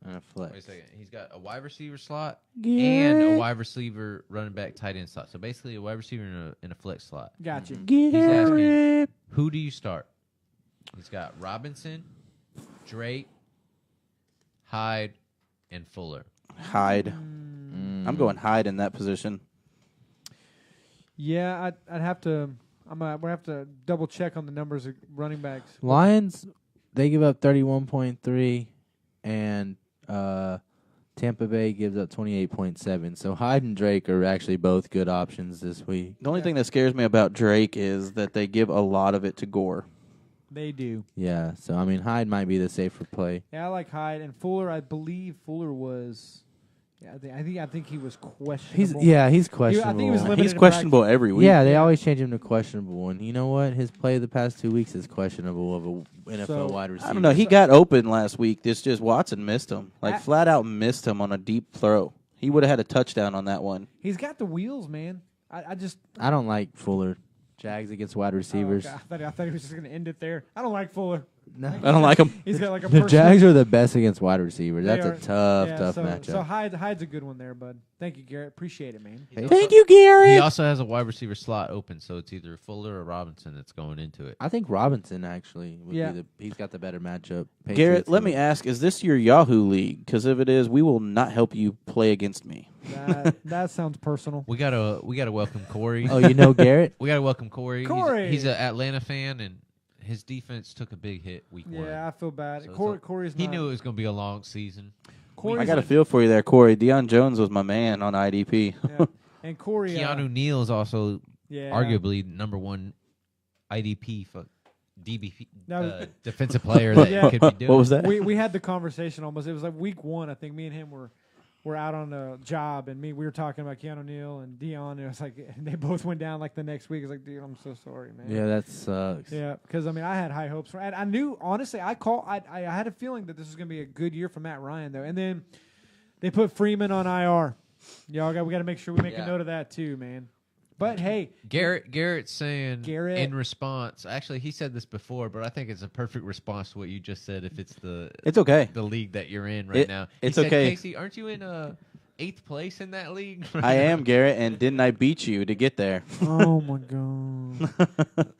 And a flex. Wait a second. He's got a wide receiver slot and a wide receiver running back tight end slot. So basically a wide receiver in a flex slot. Gotcha. He's asking, who do you start? He's got Robinson, Drake, Hyde, and Fuller. Hyde. I'm going Hyde in that position. Yeah, I'd have to. We'll have to double check on the numbers of running backs. Lions, they give up 31.3, and Tampa Bay gives up 28.7. So Hyde and Drake are actually both good options this week. The only thing that scares me about Drake is that they give a lot of it to Gore. They do. Yeah, so I mean Hyde might be the safer play. Yeah, I like Hyde and Fuller. I believe Fuller was. Yeah, I think he was questionable. He's questionable. I think he was limited. He's questionable every week. Yeah, they always change him to questionable, and you know what? His play the past 2 weeks is questionable of a NFL wide receiver. I don't know. He got open last week. This just Watson missed him. Flat out missed him on a deep throw. He would have had a touchdown on that one. He's got the wheels, man. I don't like Fuller. Jags against wide receivers. Oh, I thought he was just going to end it there. I don't like Fuller. No. I don't like him. He's got like a The personal- Jags are the best against wide receivers. They That's are. a tough, Yeah, tough so, matchup. So Hyde's a good one there, bud. Thank you, Garrett. Appreciate it, man. Thank you, Garrett. He also has a wide receiver slot open, so it's either Fuller or Robinson that's going into it. I think Robinson actually would Yeah. be he's got the better matchup. Garrett, Patriots let team. me ask: is this your Yahoo league? Because if it is, we will not help you play against me. That sounds personal. We gotta welcome Corey. Oh, you know Garrett? We gotta welcome Corey. Corey! He's an Atlanta fan, and his defense took a big hit week one. Yeah, I feel bad. So Corey's he not. knew it was gonna be a long season. Corey's I got a feel for you there, Corey. Deion Jones was my man on IDP. Yeah. And Corey. Keanu Neal is also yeah. arguably number one IDP for DBP No. defensive player that Yeah. could be doing. What was that? We had the conversation almost. It was like week one. I think me and him were out on a job, and we were talking about Keanu Neal and Dion. And it was like and they both went down like the next week. It's like, dude, I'm so sorry, man. Yeah, that sucks. Yeah, because I mean, I had high hopes for. I knew honestly, I had a feeling that this was going to be a good year for Matt Ryan, though. And then they put Freeman on IR. We got to make sure we make a note of that too, man. But hey, Garrett's saying Garrett. in response. Actually, he said this before, but I think it's a perfect response to what you just said. If it's It's okay. the league that you're in right now, it's he said, okay. Casey, aren't you in 8th place in that league? I am, Garrett, and didn't I beat you to get there? oh my god,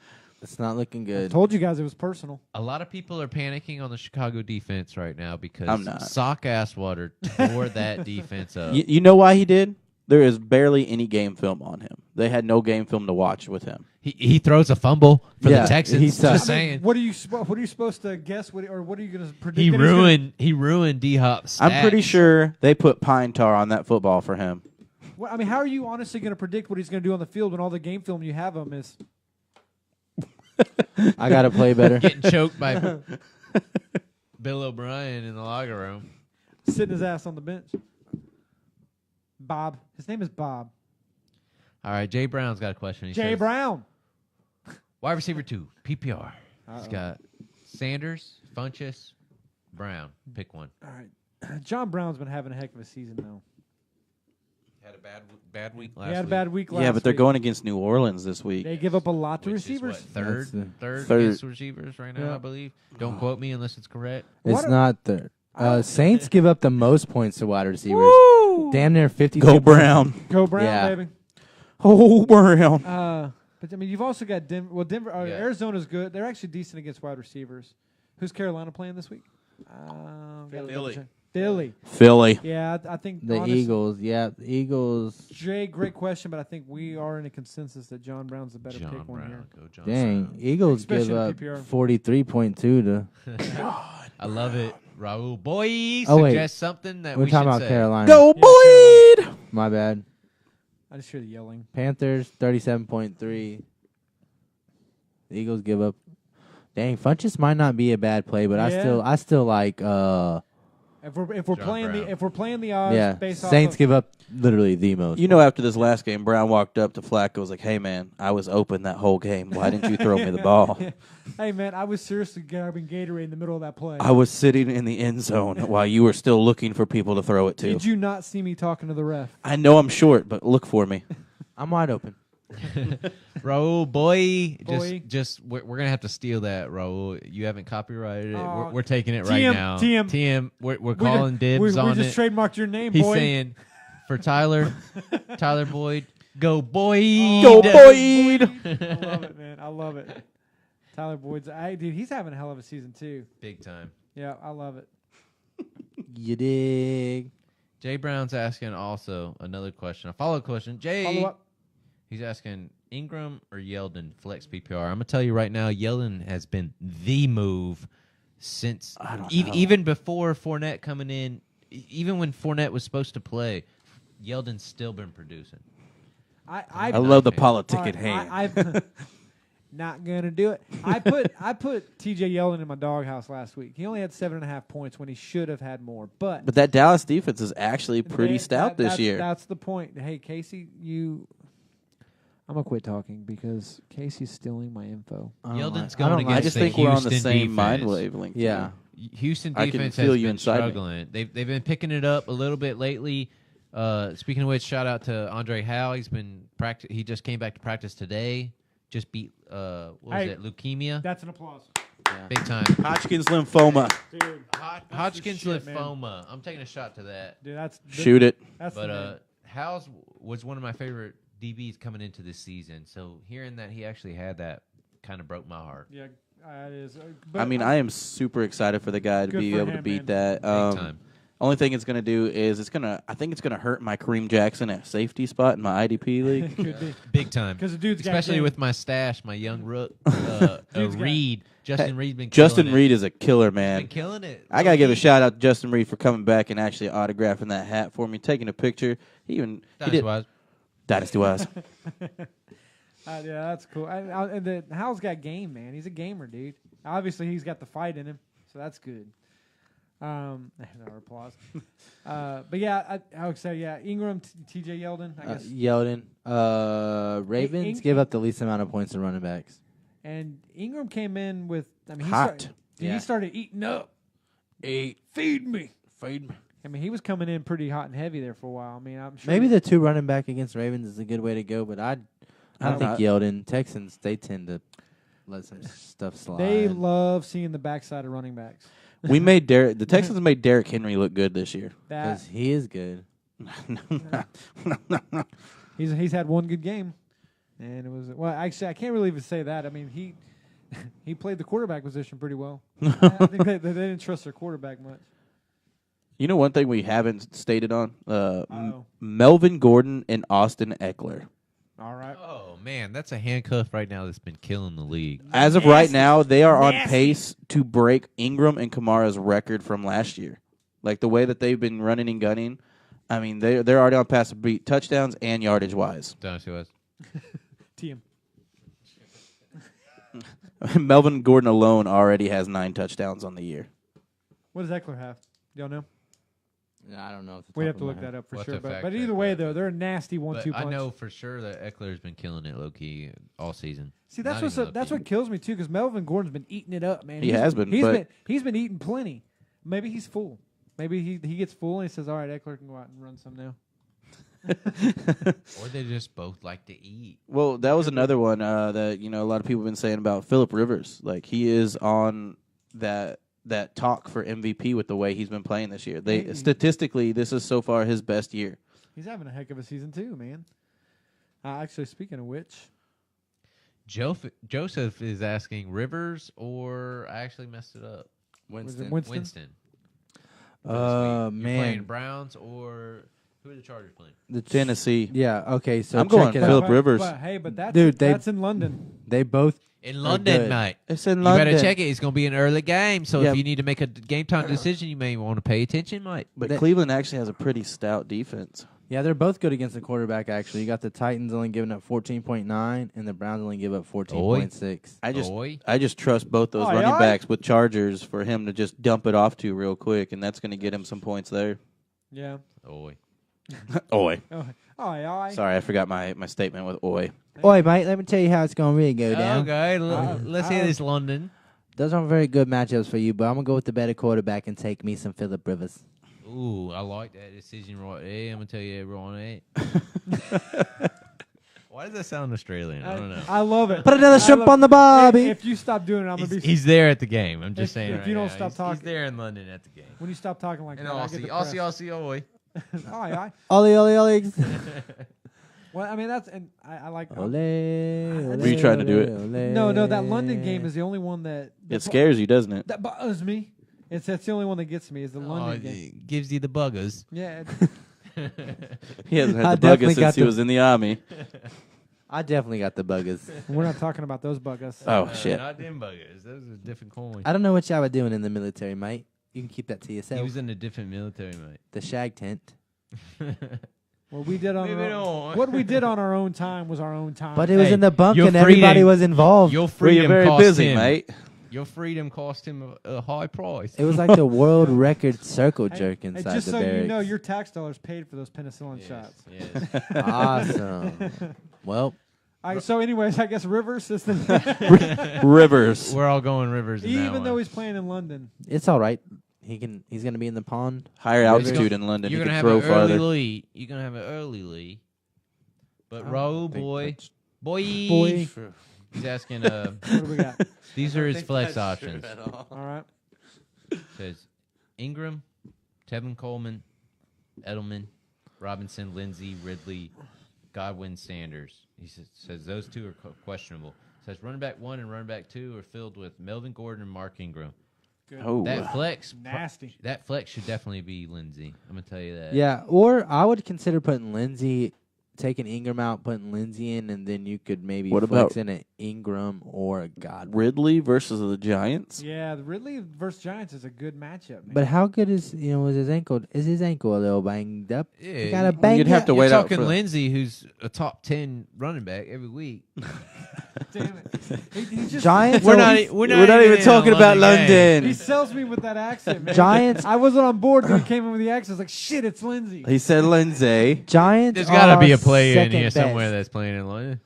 It's not looking I good. told you guys it was personal. A lot of people are panicking on the Chicago defense right now because I'm not. Sock Asswater tore that defense up. You know why he did? There is barely any game film on him. They had no game film to watch with him. He throws a fumble for Yeah, the Texans. he sucks. Just saying. What are you supposed to guess? What are you going to predict? He that he's ruined D-Hop's I'm pretty stats. sure they put pine tar on that football for him. I mean, how are you honestly going to predict what he's going to do on the field when all the game film you have him is? I got to play better. Getting choked by Bill O'Brien in the locker room. Sitting his ass on the bench. Bob. His name is Bob. All right, Jay Brown's got a question. He Jay says, Brown. wide receiver 2, PPR. He's got Sanders, Funchess, Brown. Pick one. All right. John Brown's been having a heck of a season, though. Had a bad week last He had a week. bad week last Yeah, but they're week. going against New Orleans this week. They give up a lot to Which is receivers. what, third That's third. against receivers right now, Yeah. I believe. Don't quote me unless it's correct. It's What a- not third. Saints give up the most points to wide receivers. Woo! Damn near 50. Go Brown. Go Brown, Yeah. baby. Oh, Brown. But I mean, you've also got Denver. Well, Denver, Yeah. Arizona's good. They're actually decent against wide receivers. Who's Carolina playing this week? Philly. Philly. Yeah, I think The honestly, Eagles. Yeah, the Eagles. Jay, great question, but I think we are in a consensus that John Brown's the better John pick one Brown. here. Go John Dang. Brown. Eagles Especially give in up PPR. 43.2 to. I love it. Raul Boy Oh, wait. suggests something that We're we talking should about say. Carolina. Go Yeah, Boyd. My bad. I just hear the yelling. Panthers 37.3. The Eagles give up. Dang, Funchess might not be a bad play, but Yeah. I still like. If we're John playing Brown. if we're playing the odds Yeah, based Saints off give up literally the most. You know, after this last game, Brown walked up to Flacco, was like, "Hey, man, I was open that whole game. Why didn't you throw me the ball? Hey man, I was seriously grabbing Gatorade in the middle of that play. I was sitting in the end zone while you were still looking for people to throw it to. Did you not see me talking to the ref? I know I'm short, but look for me." I'm wide open. Raul Boy. Boy. Just we're gonna have to steal that, Raul. You haven't copyrighted it. Oh, We're taking it right TM, now. TM. We're calling dibs we on just it. trademarked your name, He's boy. saying for Tyler Boyd, go Boyd. Go Boyd. I love it, man. I love it. Tyler Boyd's, dude, he's having a hell of a season too. Big time. Yeah, I love it. You dig? Jay Brown's asking also another question, a follow-up question. Jay, Follow up. he's asking Ingram or Yeldon flex PPR. I'm gonna tell you right now, Yeldon has been the move since even before Fournette coming in. Even when Fournette was supposed to play, Yeldon's still been producing. I love the All politic All at hand. I'm not gonna do it. I put TJ Yeldon in my doghouse last week. He only had 7.5 points when he should have had more. But But that Dallas defense is actually pretty stout this year. That's the point. Hey, Casey, I'm gonna quit talking because Casey's stealing my info. Yeldon's I going don't against I just the think we're on the Houston same mind defense. wavelength. Yeah. Houston I can defense feel has you been inside me. struggling. They've been picking it up a little bit lately. Speaking of which, shout out to Andre Howe. He's been He just came back to practice today. Just beat what was Hey. it? Leukemia. That's an applause. Big time. Hodgkin's lymphoma. Dude, Hodgkin's shit, man. lymphoma. I'm taking a shot to that. dude, Shoot it. That's the man. But Howes was one of my favorite DBs coming into this season. So hearing that he actually had that kind of broke my heart. Yeah, it is. I mean, I am super excited for the guy to Good be for able to him, beat man. that. Big time. Only thing it's going to do is I think it's going to hurt my Kareem Jackson at safety spot in my IDP league. could be Big time. because the dude's got Especially game. with my stash, my young rook, Dude's got- Reed. Justin Reed's been Justin killing Reed is a killer, it. man. Been killing it. I got to give a shout out to Justin Reed for coming back and actually autographing that hat for me, taking a picture. He did Dynastywise. Dynasty-wise. Yeah, that's cool. And Hal's got game, man. He's a gamer, dude. Obviously, he's got the fight in him, so that's good. No applause. But yeah, I would say Ingram, TJ Yeldon, I guess, Yeldon. Ravens give up the least amount of points to running backs. and Ingram came in with. I mean, Hot. He started eating up. Feed me. I mean, he was coming in pretty hot and heavy there for a while. I mean, I'm sure Maybe the 2 running back against Ravens is a good way to go, but I think Yeldon. Texans, they tend to let some stuff slide. they love seeing the backside of running backs. The Texans made Derrick Henry look good this year. That Because he is good. he's had one good game, and it was actually I can't really even say that. I mean he played the quarterback position pretty well. I think they didn't trust their quarterback much. You know one thing we haven't stated on? Uh-oh. Melvin Gordon and Austin Eckler. All right. Oh, man. That's a handcuff right now that's been killing the league. As of right now, they are on Nasty. pace to break Ingram and Kamara's record from last year. Like the way that they've been running and gunning. I mean, they're already on pace to beat touchdowns and yardage wise. Dynastywise. TM. Melvin Gordon alone already has 9 touchdowns on the year. What does Eckler have? Y'all know? I don't know. If We have to look that up for We'll have sure. to But fact either check way, that. though, they're a nasty 1-2 But punch. I know for sure that Eckler's been killing it low-key all season. See, that's Not even that's low-key. what kills me too. Because Melvin Gordon's been eating it up, man. He has been, but- He's been eating plenty. Maybe he's full. Maybe he gets full and he says, "All right, Eckler can go out and run some now." Or they just both like to eat. Well, that was another one that a lot of people have been saying about Phillip Rivers. Like he is on that talk for MVP with the way he's been playing this year. Statistically, this is so far his best year. He's having a heck of a season too, man. Actually, speaking of which, Joseph is asking Rivers or I actually messed it up. Winston. Winston. You're playing Man. Browns or who are the Chargers playing? The Tennessee. Yeah, okay, so I'm going check it Phillip out. Rivers. But that's Dude, that's in London. They both In Are London, good. mate. It's in You London. better check it. It's going to be an early game, so Yeah. if you need to make a game time decision, you may want to pay attention, mate. But They- Cleveland actually has a pretty stout defense. Yeah, they're both good against the quarterback, actually. You got the Titans only giving up 14.9, and the Browns only give up 14.6. I just trust both those running backs with Chargers for him to just dump it off to real quick, and that's going to get him some points there. Yeah. Oi. Oi. Oh. Sorry, I forgot my statement with oi. Oi, mate, let me tell you how it's going to really go down. Okay, let's hear this, London. Those aren't very good matchups for you, but I'm going to go with the better quarterback and take me some Phillip Rivers. Ooh, I like that decision right there. I'm going to tell you everyone that. Why does that sound Australian? I don't know. I love it. Put another shrimp on the barbie. If you stop doing it, I'm gonna be. He's there at the game. I'm just If- saying. if right you don't now. stop He's talking. there in London at the game. When you stop talking like And that, I get Aussie, oi. Aye. Ollie, Ollie, Ollie. Well, I mean that's and I like. Ole, Were you trying to do it? No, that London game is the only one that It scares you, doesn't it? that bugs me. That's the only one that gets me is the London game. It gives you the buggers. Yeah. He hasn't I had the bugger definitely got since he the- was in the army. I definitely got the buggers. We're not talking about those buggers. Oh, shit. Not them buggers. Those are different coins. I don't know what y'all were doing in the military, mate. You can keep that to He yourself. was in a different military, The shag tent. mate. What we did on Moving our own, on. what we did on our own time was our own time. But it was Hey, in the bunk your and everybody freedom- was involved. Your Well, freedom you're very cost busy, him. mate. Your freedom cost him a high price. It was like the world record circle jerk Hey, inside just the so barracks. you know, your tax dollars paid for those penicillin shots. Yes. Awesome. Well, All right, so, anyways, I guess Rivers is the Rivers. We're all going Rivers. In that even though one. he's playing in London. it's all right. He's going to be in the pond. Higher Rivers. altitude in London. You're He gonna can have throw an early farther. lead. You're gonna have an early lead. But I roll, think boy, that's- boy, Boy. He's asking. What do we got? These are his flex options. All right. Says Ingram, Tevin Coleman, Edelman, Robinson, Lindsey, Ridley, Godwin, Sanders. He says those two are questionable. Says running back 1 and running back 2 are filled with Melvin Gordon and Mark Ingram. Good. Oh, That flex, Nasty. that flex should definitely be Lindsey. I'm gonna tell you that. Yeah, or I would consider putting Lindsey, taking Ingram out, putting Lindsey in, and then you could maybe What flex about- in an Ingram or a Godwin. Ridley versus the Giants. Yeah, the Ridley versus Giants is a good matchup, man. But how good is is his ankle? Is his ankle a little banged up? Yeah, He got a bang. you'd have to You're wait out talking for- Lindsey, who's a top 10 running back every week. Damn it. He just, Giants. We're are- not even talking about London. He sells me with that accent, man. Giants. I wasn't on board when he came in with the accent. I was like, shit, it's Lindsey. He said Lindsay. Giants. There's got to be are a player in second here best. somewhere that's playing in London.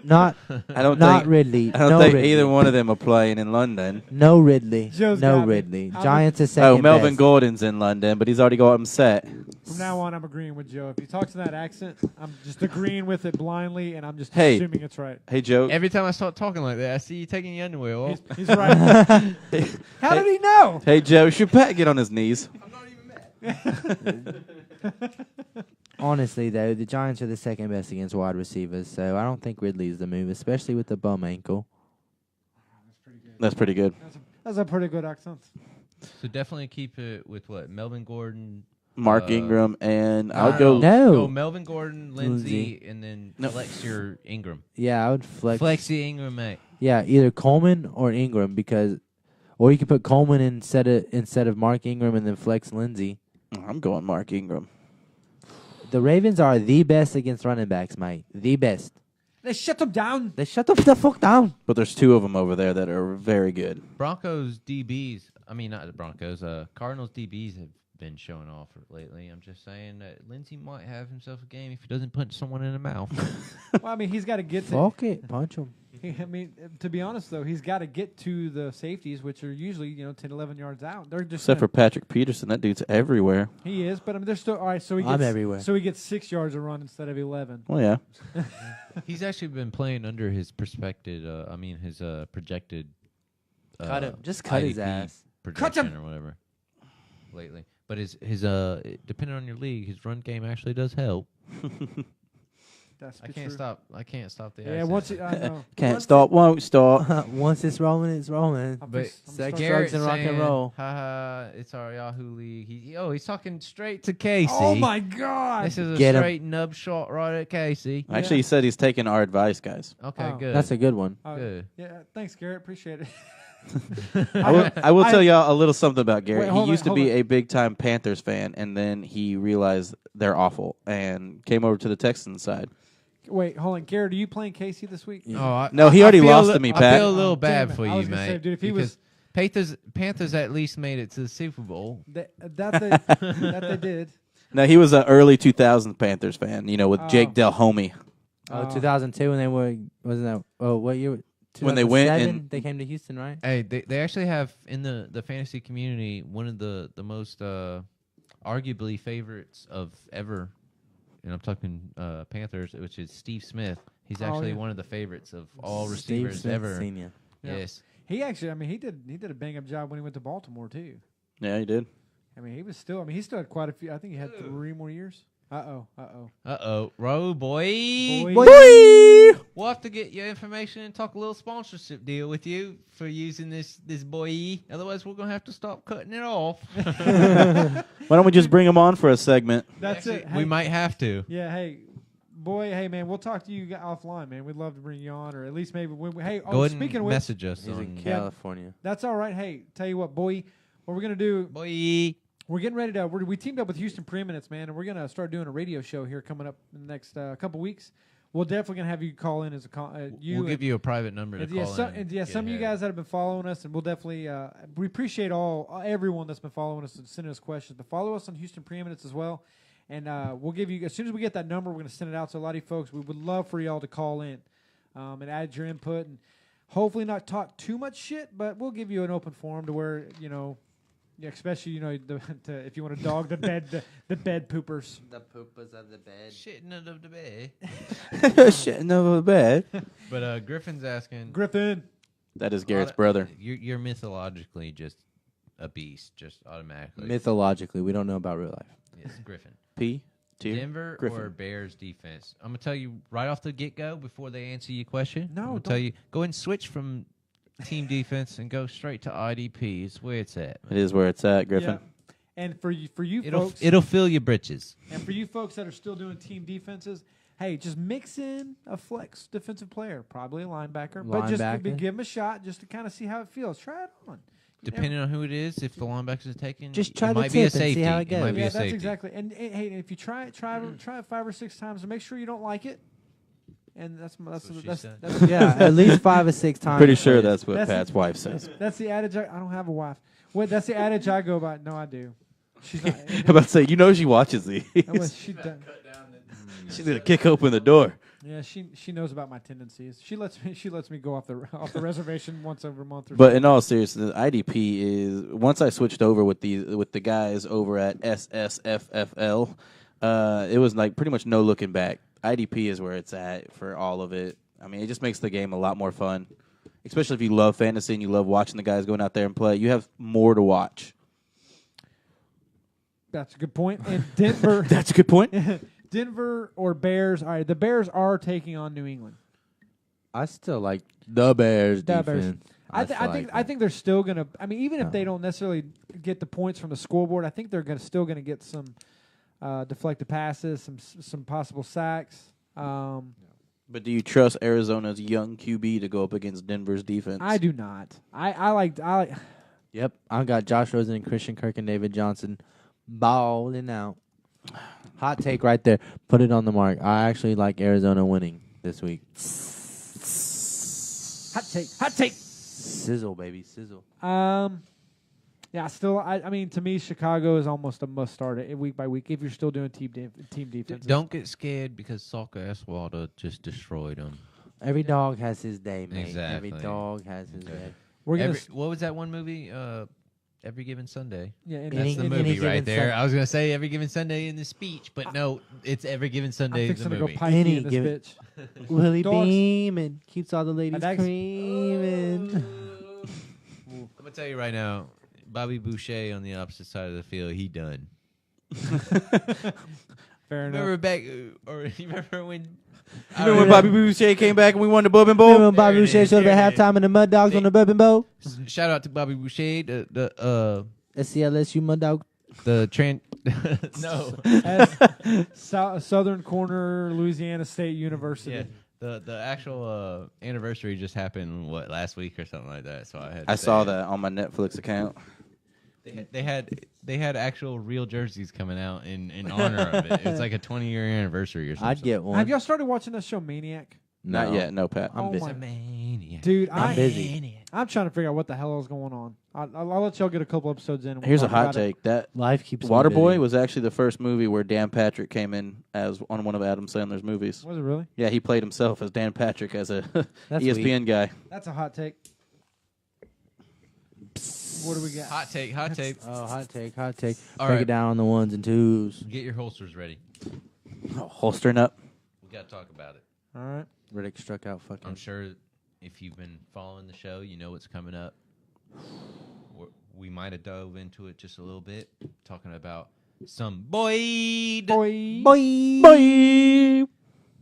Not I don't not think. Ridley. I don't no think Ridley. either one of them are playing in London. No Ridley. Joe's no got me. Ridley. I'm Giants is second. Melvin best. Gordon's in London, but he's already got him set. From now on, I'm agreeing with Joe. If he talks in that accent, I'm just agreeing with it blindly, and I'm just Hey. assuming it's right. Hey, Joe. Every time I start talking like that, I see you taking your underwear off. He's right. How did he know? Hey, Joe. Should Pat get on his knees? Honestly, though, the Giants are the second best against wide receivers, so I don't think Ridley's the move, especially with the bum ankle. That's pretty good. That's a pretty good accent. So definitely keep it with what? Melvin Gordon. Mark Ingram, and I would No, go. No. Go Melvin Gordon, Lindsey, Lindsey. and then No. flex your Ingram. Yeah, I would flex. Flex the Ingram, mate. Yeah, either Coleman or Ingram or you could put Coleman instead of Mark Ingram and then flex Lindsey. I'm going Mark Ingram. The Ravens are the best against running backs, mate. The best. They shut him down. They shut the fuck down. But there's two of them over there that are very good. Broncos DBs. I mean, not the Broncos. Cardinals DBs have been showing off lately. I'm just saying that Lindsey might have himself a game if he doesn't punch someone in the mouth. Well, I mean, he's got to get to. Fuck it. Punch him. I mean, to be honest, though, he's got to get to the safeties, which are usually 10, 11 yards out. They're just Except for Patrick Peterson. That dude's everywhere. he is, but I mean, they're still all right. So he I'm gets everywhere. So he gets 6 yards a run instead of 11. Well, yeah. He's actually been playing under his projected. Cut him. Just cut his IDP ass. projection him. or whatever lately. But his depending on your league, his run game actually does help. That's I can't stop the Yeah, accent. once I know. Can't stop, won't stop. Once it's rolling, it's rolling. I'm But just- I'm Sex, starting- drugs, and rock and saying, roll. Haha, it's our Yahoo league. He's talking straight to Casey. Oh my God! This is a Get him. straight nub shot right at Casey. Actually, he said he's taking our advice, guys. Okay, Oh. good. That's a good one. good. Yeah, thanks, Garrett. Appreciate it. I will tell y'all a little something about Garrett. Wait, hold He on, used to hold be on. a big-time Panthers fan, and then he realized they're awful and came over to the Texans side. Wait, hold on, Garrett. Are you playing Casey this week? Oh, No, he already feel lost li- to me, I Pat. feel a little Oh, bad damn it. for I you, was gonna mate. say, dude, if he because Panthers at least made it to the Super Bowl. That they did. No, he was an early 2000s Panthers fan, with Oh. Jake Delhomme. Oh, 2002 when they wasn't that? Oh, what year? When they went 2007? and- they came to Houston, right? Hey, they actually have in the fantasy community one of the most arguably favorites of ever, and I'm talking Panthers, which is Steve Smith. He's Oh, actually yeah. one of the favorites of all Steve receivers Smith ever. Senior. Yeah. Yes. He actually, I mean, he did a bang up job when he went to Baltimore too. Yeah, he did. I mean, he still had quite a few. I think he had 3 more years. Uh-oh. Row boy. We'll have to get your information and talk a little sponsorship deal with you for using this boy. Otherwise, we're going to have to stop cutting it off. Why don't we just bring him on for a segment? That's Actually, it. We Hey, might have to. Yeah. Hey, man. We'll talk to you offline, man. We'd love to bring you on, or at least maybe when. Hey, Go ahead speaking and of which, message us He's in on California. that's all right. Hey, tell you what, boy. What we're gonna do? boy. We're getting ready to. We teamed up with Houston Preeminence, man, and we're gonna start doing a radio show here coming up in the next couple weeks. We're definitely gonna have you call in as a you. We'll give you a private number to And yeah, call some, in. and yeah, get some of you ahead. guys that have been following us, and we'll definitely we appreciate everyone that's been following us and sending us questions. But follow us on Houston Preeminence as well, and we'll give you as soon as we get that number, we're going to send it out to a lot of you folks. We would love for y'all to call in and add your input, and hopefully not talk too much shit, but we'll give you an open forum to where Yeah, especially if you want to dog the bed poopers. The poopers of the bed. Shitting under the bed. Shitting over the bed. But Griffin's asking. Griffin. That is Garrett's brother. You're mythologically just a beast, just automatically. Mythologically, we don't know about real life. Yes, Griffin. P. Tier. Denver Griffin. or Bears defense? I'm gonna tell you right off the get go before they answer your question. No, I'm gonna tell you go ahead and switch from team defense and go straight to IDP. It's where it's at. It is where it's at, Griffin. Yeah. And for you It'll folks, it'll fill your britches. and for you folks that are still doing team defenses, hey, just mix in a flex defensive player, probably a linebacker, but just Linebacker. give him a shot just to kind of see how it feels. Try it on. Depending on who it is, if the linebackers are taken, Just try it the might be a tip and see safety. how it It goes. might be Yeah, a that's safety. exactly. And hey, if you try it 5 or 6 times, and make sure you don't like it. And that's what she that's said. that's, Yeah, at least 5 or 6 times. Pretty sure that's what That's- Pat's wife says. that's the adage. I don't have a wife. Wait, that's the adage I go by. No, I do. She's not. I'm about to say, she watches these. She does. She's gonna kick open the door. Yeah, she knows about my tendencies. She lets me go off the reservation once every month or But so. in all seriousness, IDP is once I switched over with the guys over at SSFFL, it was like pretty much no looking back. IDP is where it's at for all of it. I mean, it just makes the game a lot more fun, especially if you love fantasy and you love watching the guys going out there and play. You have more to watch. That's a good point. And Denver, That's a good point. Denver or Bears. All right, the Bears are taking on New England. I still like the Bears The Bears. defense. I think they're still gonna. I mean, even if they don't necessarily get the points from the scoreboard, I think they're still gonna get some deflected passes, some possible sacks. But do you trust Arizona's young QB to go up against Denver's defense? I do not. I like. Yep, I got Josh Rosen and Christian Kirk and David Johnson balling out. Hot take right there. Put it on the mark. I actually like Arizona winning this week. Hot take. Sizzle, baby, sizzle. Yeah. Still, I mean, to me, Chicago is almost a must start it week by week if you're still doing team defense. Don't get scared because Salka Eswalda just destroyed them. Every dog has his day, mate. Exactly. Every dog has his day. We're gonna. What was that one movie? Every Given Sunday. Yeah. That's the Any movie Given right there. Sunday. I was gonna say Every Given Sunday in the speech, but no, it's Every Given Sunday I'm in the fixing to go movie. pikey Any in this given- bitch. Willie Dogs. beaming keeps all the ladies Thanks. creaming. I'm gonna tell you right now, Bobby Boucher on the opposite side of the field, he done. Fair enough. Remember back, or you remember when? You know when Bobby Boucher came back and we won the Bourbon Bowl? Remember when Bobby There it Boucher is, showed up there at it is. halftime and the Mud Dogs on the Bourbon Bowl? Shout out to Bobby Boucher, the SCLSU Mud Dog. no, Southern Corner, Louisiana State University. yeah, the actual anniversary just happened last week or something like that. So I saw that on my Netflix account. They had actual real jerseys coming out in honor of it. It's like a 20-year anniversary or something. I'd get one. Have y'all started watching that show Maniac? Not yet, no, Pat. I'm Oh busy. my- Maniac. Dude, I'm busy. I'm trying to figure out what the hell is going on. I'll let y'all get a couple episodes in. And we'll Here's a talk hot about it. take. That Life keeps me Waterboy busy. was actually the first movie where Dan Patrick came in as on one of Adam Sandler's movies. Was it really? Yeah, he played himself as Dan Patrick as a That's ESPN guy. That's a hot take. What do we got? Hot take. Oh, hot take. All Break right. it down on the ones and twos. Get your holsters ready. Holstering up. We got to talk about it. All right. Riddick struck out fucking. I'm sure if you've been following the show, you know what's coming up. We might have dove into it just a little bit, talking about some Boyd. Boy. Boy.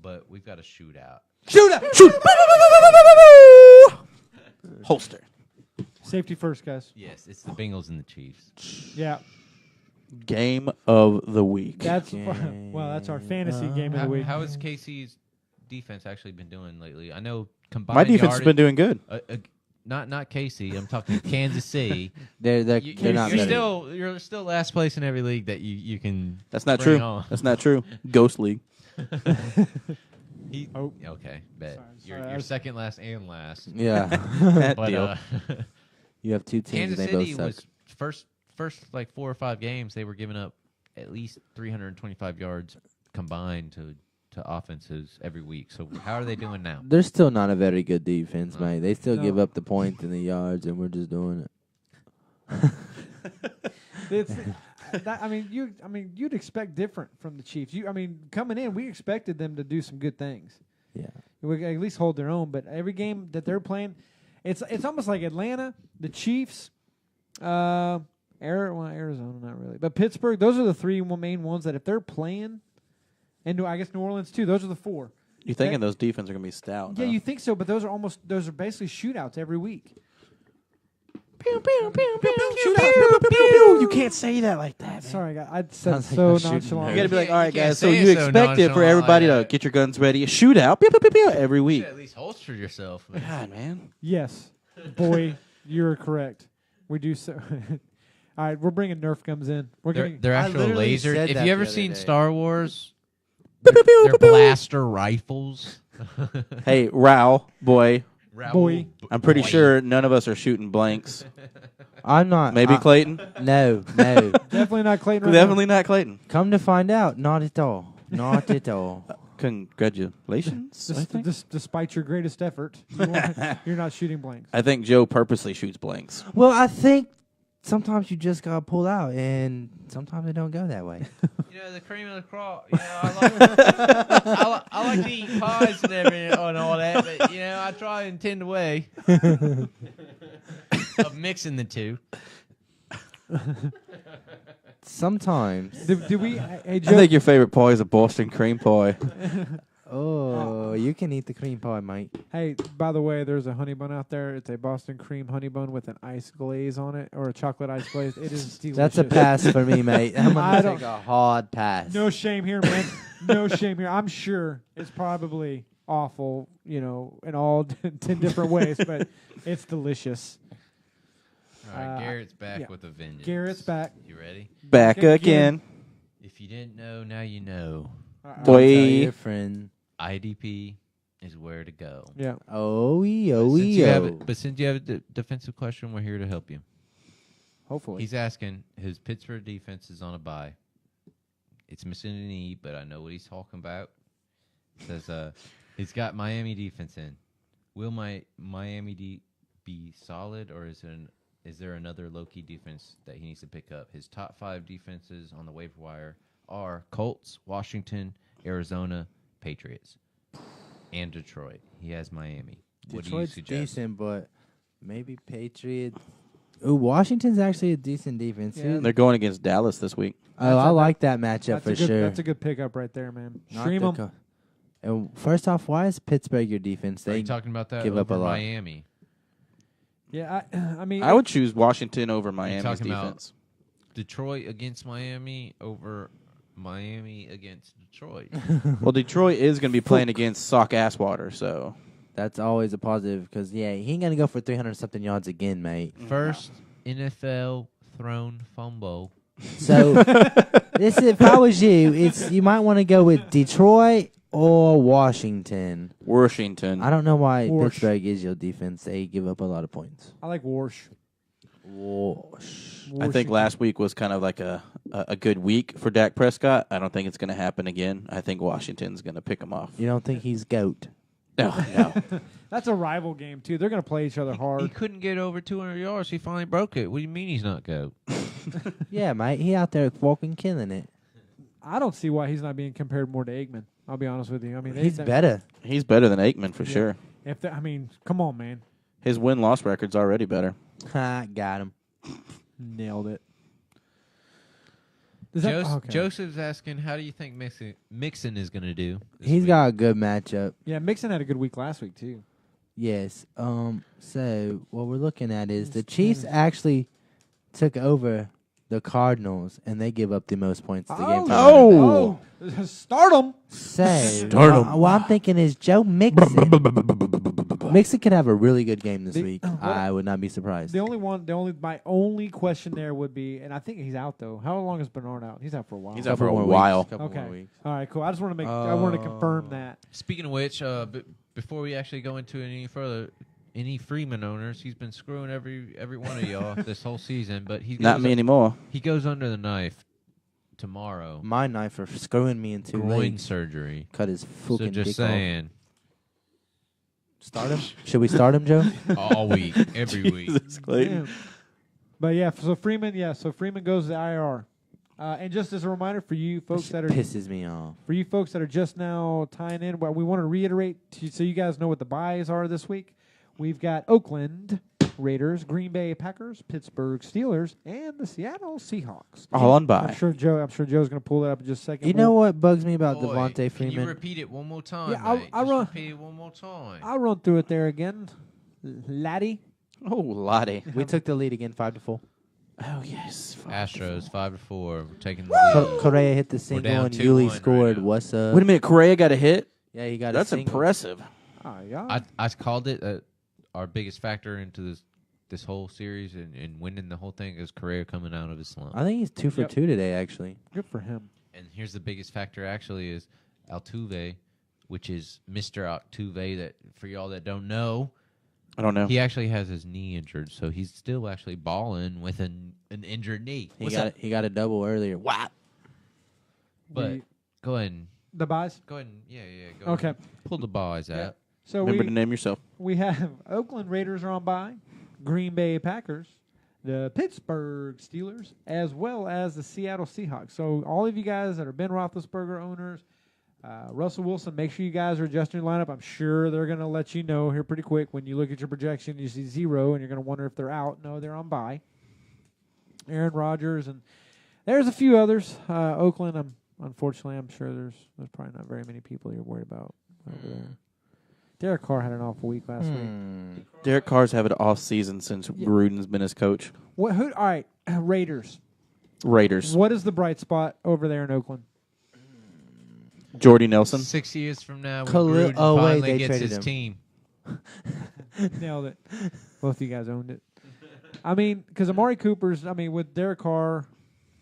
But we've got a shootout. Shoot up. Shoot. Holster. Safety first, guys. Yes, it's the Bengals and the Chiefs. Yeah. Game of the week. That's that's our fantasy game of the week. How has Casey's defense actually been doing lately? I know combined My defense has yardage- been doing good. Not Casey. I'm talking Kansas City. They're not You're better. you're still last place in every league that you can. That's not bring true. on. That's not true. Ghost League. Okay, bet. Sorry, I You're was- second last and last. Yeah. That But deal. You have two teams Kansas and they both City suck. was first like 4 or 5 games they were giving up at least 325 yards combined to offenses every week. So how are they doing now? They're still not a very good defense, No. mate. They still No. give up the points and the yards, and we're just doing it. It's, you'd expect different from the Chiefs. Coming in, we expected them to do some good things. Yeah. We at least hold their own. But every game that they're playing, it's almost like Atlanta, the Chiefs, Arizona, not really, but Pittsburgh. Those are the three main ones that if they're playing, and I guess New Orleans too. Those are the four. You thinking those defenses are going to be stout? Yeah, huh? you think so, but those are basically shootouts every week. You can't say that like that. Man. Sorry, I said Sounds like so a shooting nonchalant. You got to be like, all right, You can't guys. So say you it so expect it for nonchalant everybody like to that. get your guns ready, a shootout, pew, pew, pew, pew, every You week. should at least holster yourself. Man. God, man. Yes, boy, you're correct. We do so. All right, we're bringing Nerf guns in. They're I actual literally laser. said If that you the ever other seen day. Star Wars, they're blaster rifles. Hey, Rao, boy, Boy. I'm pretty sure none of us are shooting blanks. I'm not. Maybe Clayton? No. definitely not Clayton. Right Definitely not Clayton. Come to find out, not at all. Not at all. Congratulations. I think. Despite your greatest effort, you're not shooting blanks. I think Joe purposely shoots blanks. Well, I think sometimes you just gotta pull out, and sometimes it don't go that way. You know, the cream of the crop. You know, I like to eat pies and everything and all that, but you know, I try and tend away of mixing the two. Sometimes. Do we? Hey, I Joe, think your favorite pie is a Boston cream pie. Oh, you can eat the cream pie, mate. hey, by the way, there's a honey bun out there. It's a Boston cream honey bun with an ice glaze on it, or a chocolate ice glaze. It is delicious. That's a pass for me, mate. I'm I gonna don't- take a hard pass. No shame here, man. No shame here. I'm sure it's probably awful, in all 10 different ways, but it's delicious. All right, Garrett's back yeah. with a vengeance. Garrett's back. You ready? Back again. again. If you didn't know, now you know. Don't Boy. tell your friend. IDP is where to go. Yeah. But since you have a defensive question, we're here to help you. Hopefully. He's asking, his Pittsburgh defense is on a bye. It's missing an E, but I know what he's talking about. Says he's got Miami defense in. Will Miami be solid, or is there another low-key defense that he needs to pick up? His top 5 defenses on the waiver wire are Colts, Washington, Arizona, Patriots, and Detroit. He has Miami. What Detroit's do you suggest? decent, but maybe Patriots. Ooh, Washington's actually a decent defense. Yeah. They're going against Dallas this week. Oh, I like that matchup for sure. That's a good pickup right there, man. Not Stream the them. And first off, why is Pittsburgh your defense? Are They you talking about that give up over a lot. Miami? Yeah, I mean, I would choose Washington over Miami's talking about- defense. Detroit against Miami over Miami against Detroit. Well, Detroit is going to be playing against Sock Asswater, so That's always a positive because he ain't gonna go for 300-something yards again, mate. First NFL thrown fumble. So if I was you, you might want to go with Detroit or Washington. Washington. I don't know why Warsh. Pittsburgh is your defense. They give up a lot of points. I like Warsh. I think last week was kind of like a good week for Dak Prescott. I don't think it's going to happen again. I think Washington's going to pick him off. You don't think he's GOAT? No. That's a rival game too. They're going to play each other He hard. couldn't get over 200 yards. He finally broke it. What do you mean he's not go? Yeah, mate. He out there walking, killing it. I don't see why he's not being compared more to Aikman. I'll be honest with you. I mean, He's better. He's better than Aikman for sure. Come on, man, His win-loss record's already better. Ha, got him. nailed it. Joseph's asking, how do you think Mixon is going to do? He's week? got a good matchup. Yeah, Mixon had a good week last week too. Yes. So what we're looking at is the Chiefs actually took over the Cardinals, and they give up the most points to game. Oh, start him. So Start 'em. what I'm thinking is Joe Mixon. Mixon could have a really good game this week. I would not be surprised. My only question there would be, and I think he's out though. How long is Bernard out? He's out for a while. He's out for a Couple more while. weeks, couple Okay. more weeks. All right, cool. I just want to I want to confirm that. Speaking of which, before we actually go into it any further, any Freeman owners, he's been screwing every one of y'all this whole season, but Not me anymore. He goes under the knife tomorrow. My knife for screwing me in 2 Groin legs. surgery. Cut his So fucking just dick saying, off. Start him? Should we start him, Joe? all week, every week. Jesus, Clayton. Yeah. But yeah, so Freeman goes to the IR. And just as a reminder for you folks that are pisses me off. For you folks that are just now tying in, well, we want to reiterate so you guys know what the buys are this week. We've got Oakland Raiders, Green Bay Packers, Pittsburgh Steelers, and the Seattle Seahawks. All on bye. I'm sure Joe's going to pull that up in just a second. You know what bugs me about Boy, Devontae Can you Freeman? repeat it one more time, Yeah, mate? I'll Just repeat it one more time. I'll run through it there again. Laddie. Oh, Lottie. We took the lead again, 5-4. Oh, yes. Astros 5-4. We're taking the lead. Correa hit the single down and Yuli 2-1 right scored. now. What's up? Wait a minute. Correa got a hit? Yeah, he got That's a single. impressive. Oh, yeah. I called it our biggest factor into this whole series and winning the whole thing is Correa coming out of his slump. I think he's 2 for Yep. 2 today, actually. Good for him. And here's the biggest factor actually is Altuve, which is Mr. Altuve. That for y'all that don't know, I don't know. he actually has his knee injured, so he's still actually balling with an injured knee. He got a double earlier. Wow. But We- go ahead. The buys. Go ahead. Yeah. Go Okay. ahead. Pull the balls Yeah. out. So Remember to name yourself. we have Oakland Raiders are on bye, Green Bay Packers, the Pittsburgh Steelers, as well as the Seattle Seahawks. So all of you guys that are Ben Roethlisberger owners, Russell Wilson, make sure you guys are adjusting your lineup. I'm sure they're going to let you know here pretty quick. When you look at your projection, you see 0, and you're going to wonder if they're out. No, they're on bye. Aaron Rodgers, and there's a few others. Oakland, unfortunately, I'm sure there's probably not very many people you're worried about over there. Derek Carr had an awful week last week. Derek Carr's had an off season since Gruden's been his coach. All right, Raiders. Raiders. What is the bright spot over there in Oakland? Jordy Nelson. 6 years from now, when Khalil- Gruden oh, wait, finally they gets traded his him. team. Nailed it. Both of you guys owned it. I mean, because Amari Cooper's, with Derek Carr.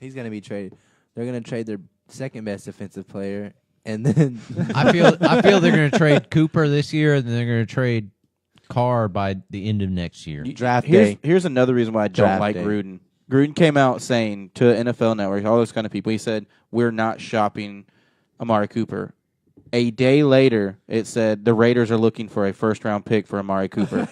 He's going to be traded. They're going to trade their second best defensive player, and then I feel they're going to trade Cooper this year, and then they're going to trade Carr by the end of next year. Draft day. Here's another reason why I don't Draft like day. Gruden. Gruden came out saying to NFL Network, all those kind of people, he said, we're not shopping Amari Cooper. A day later, it said the Raiders are looking for a first-round pick for Amari Cooper.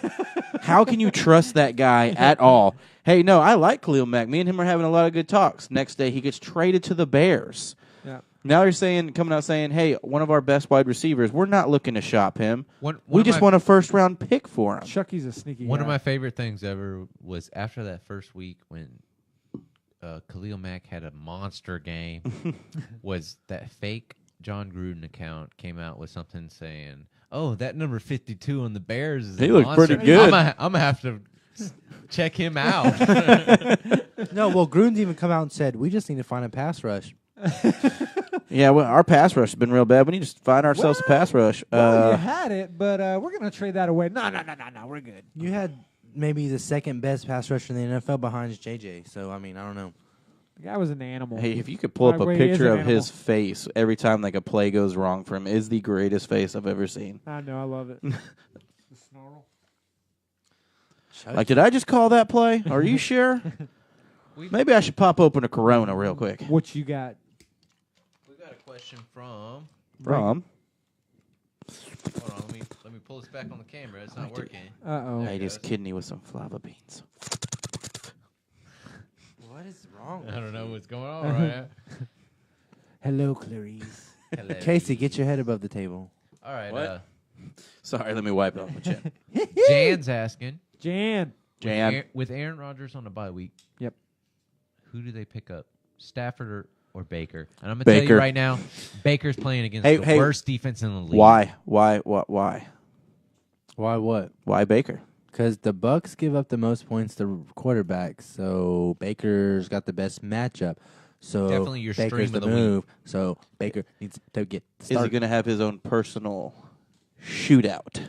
How can you trust that guy at all? Hey, no, I like Khalil Mack. Me and him are having a lot of good talks. Next day, he gets traded to the Bears. Yeah. Now they're coming out saying, hey, one of our best wide receivers, we're not looking to shop him. One We of just my- want a first-round pick for him. Chucky's a sneaky One guy. of my favorite things ever was after that first week when Khalil Mack had a monster game was that fake John Gruden account came out with something saying, oh, that number 52 on the Bears is He a looked monster. pretty good. I'm going to have to check him out. no, well, Gruden's even come out and said, we just need to find a pass rush. Yeah, well, our pass rush has been real bad. We need to find ourselves a pass rush. Well, you had it, but we're going to trade that away. No, we're good. You had maybe the second best pass rusher in the NFL behind JJ, so, I don't know. The guy was an animal. Hey, if you could pull up a Wait, he is picture an of his face every time like a play goes wrong for him, is the greatest face I've ever seen. I know, I love it. The snarl. Like, did I just call that play? Are you sure? Maybe I should pop open a Corona real quick. What you got? We got a question from. From? Hold on, let me pull this back on the camera. It's not working. Uh-oh. I ate his kidney with some flava beans. What is wrong? I don't know what's going on right now. Hello, Clarice. Hello. Casey, get your head above the table. All right. What? Sorry, let me wipe it off my chin. Jan's asking. Jan. Jan. With Aaron Rodgers on a bye week. Yep. Who do they pick up? Stafford or Baker? And I'm going to tell Baker. you right now, Baker's playing against the Hey. worst defense in the league. Why? Why? Why what? Why Baker? Because the Bucks give up the most points to quarterbacks, so Baker's got the best matchup. So Definitely your Baker's stream of the the week. move. So Baker needs to get Is he started. going to have his own personal shootout?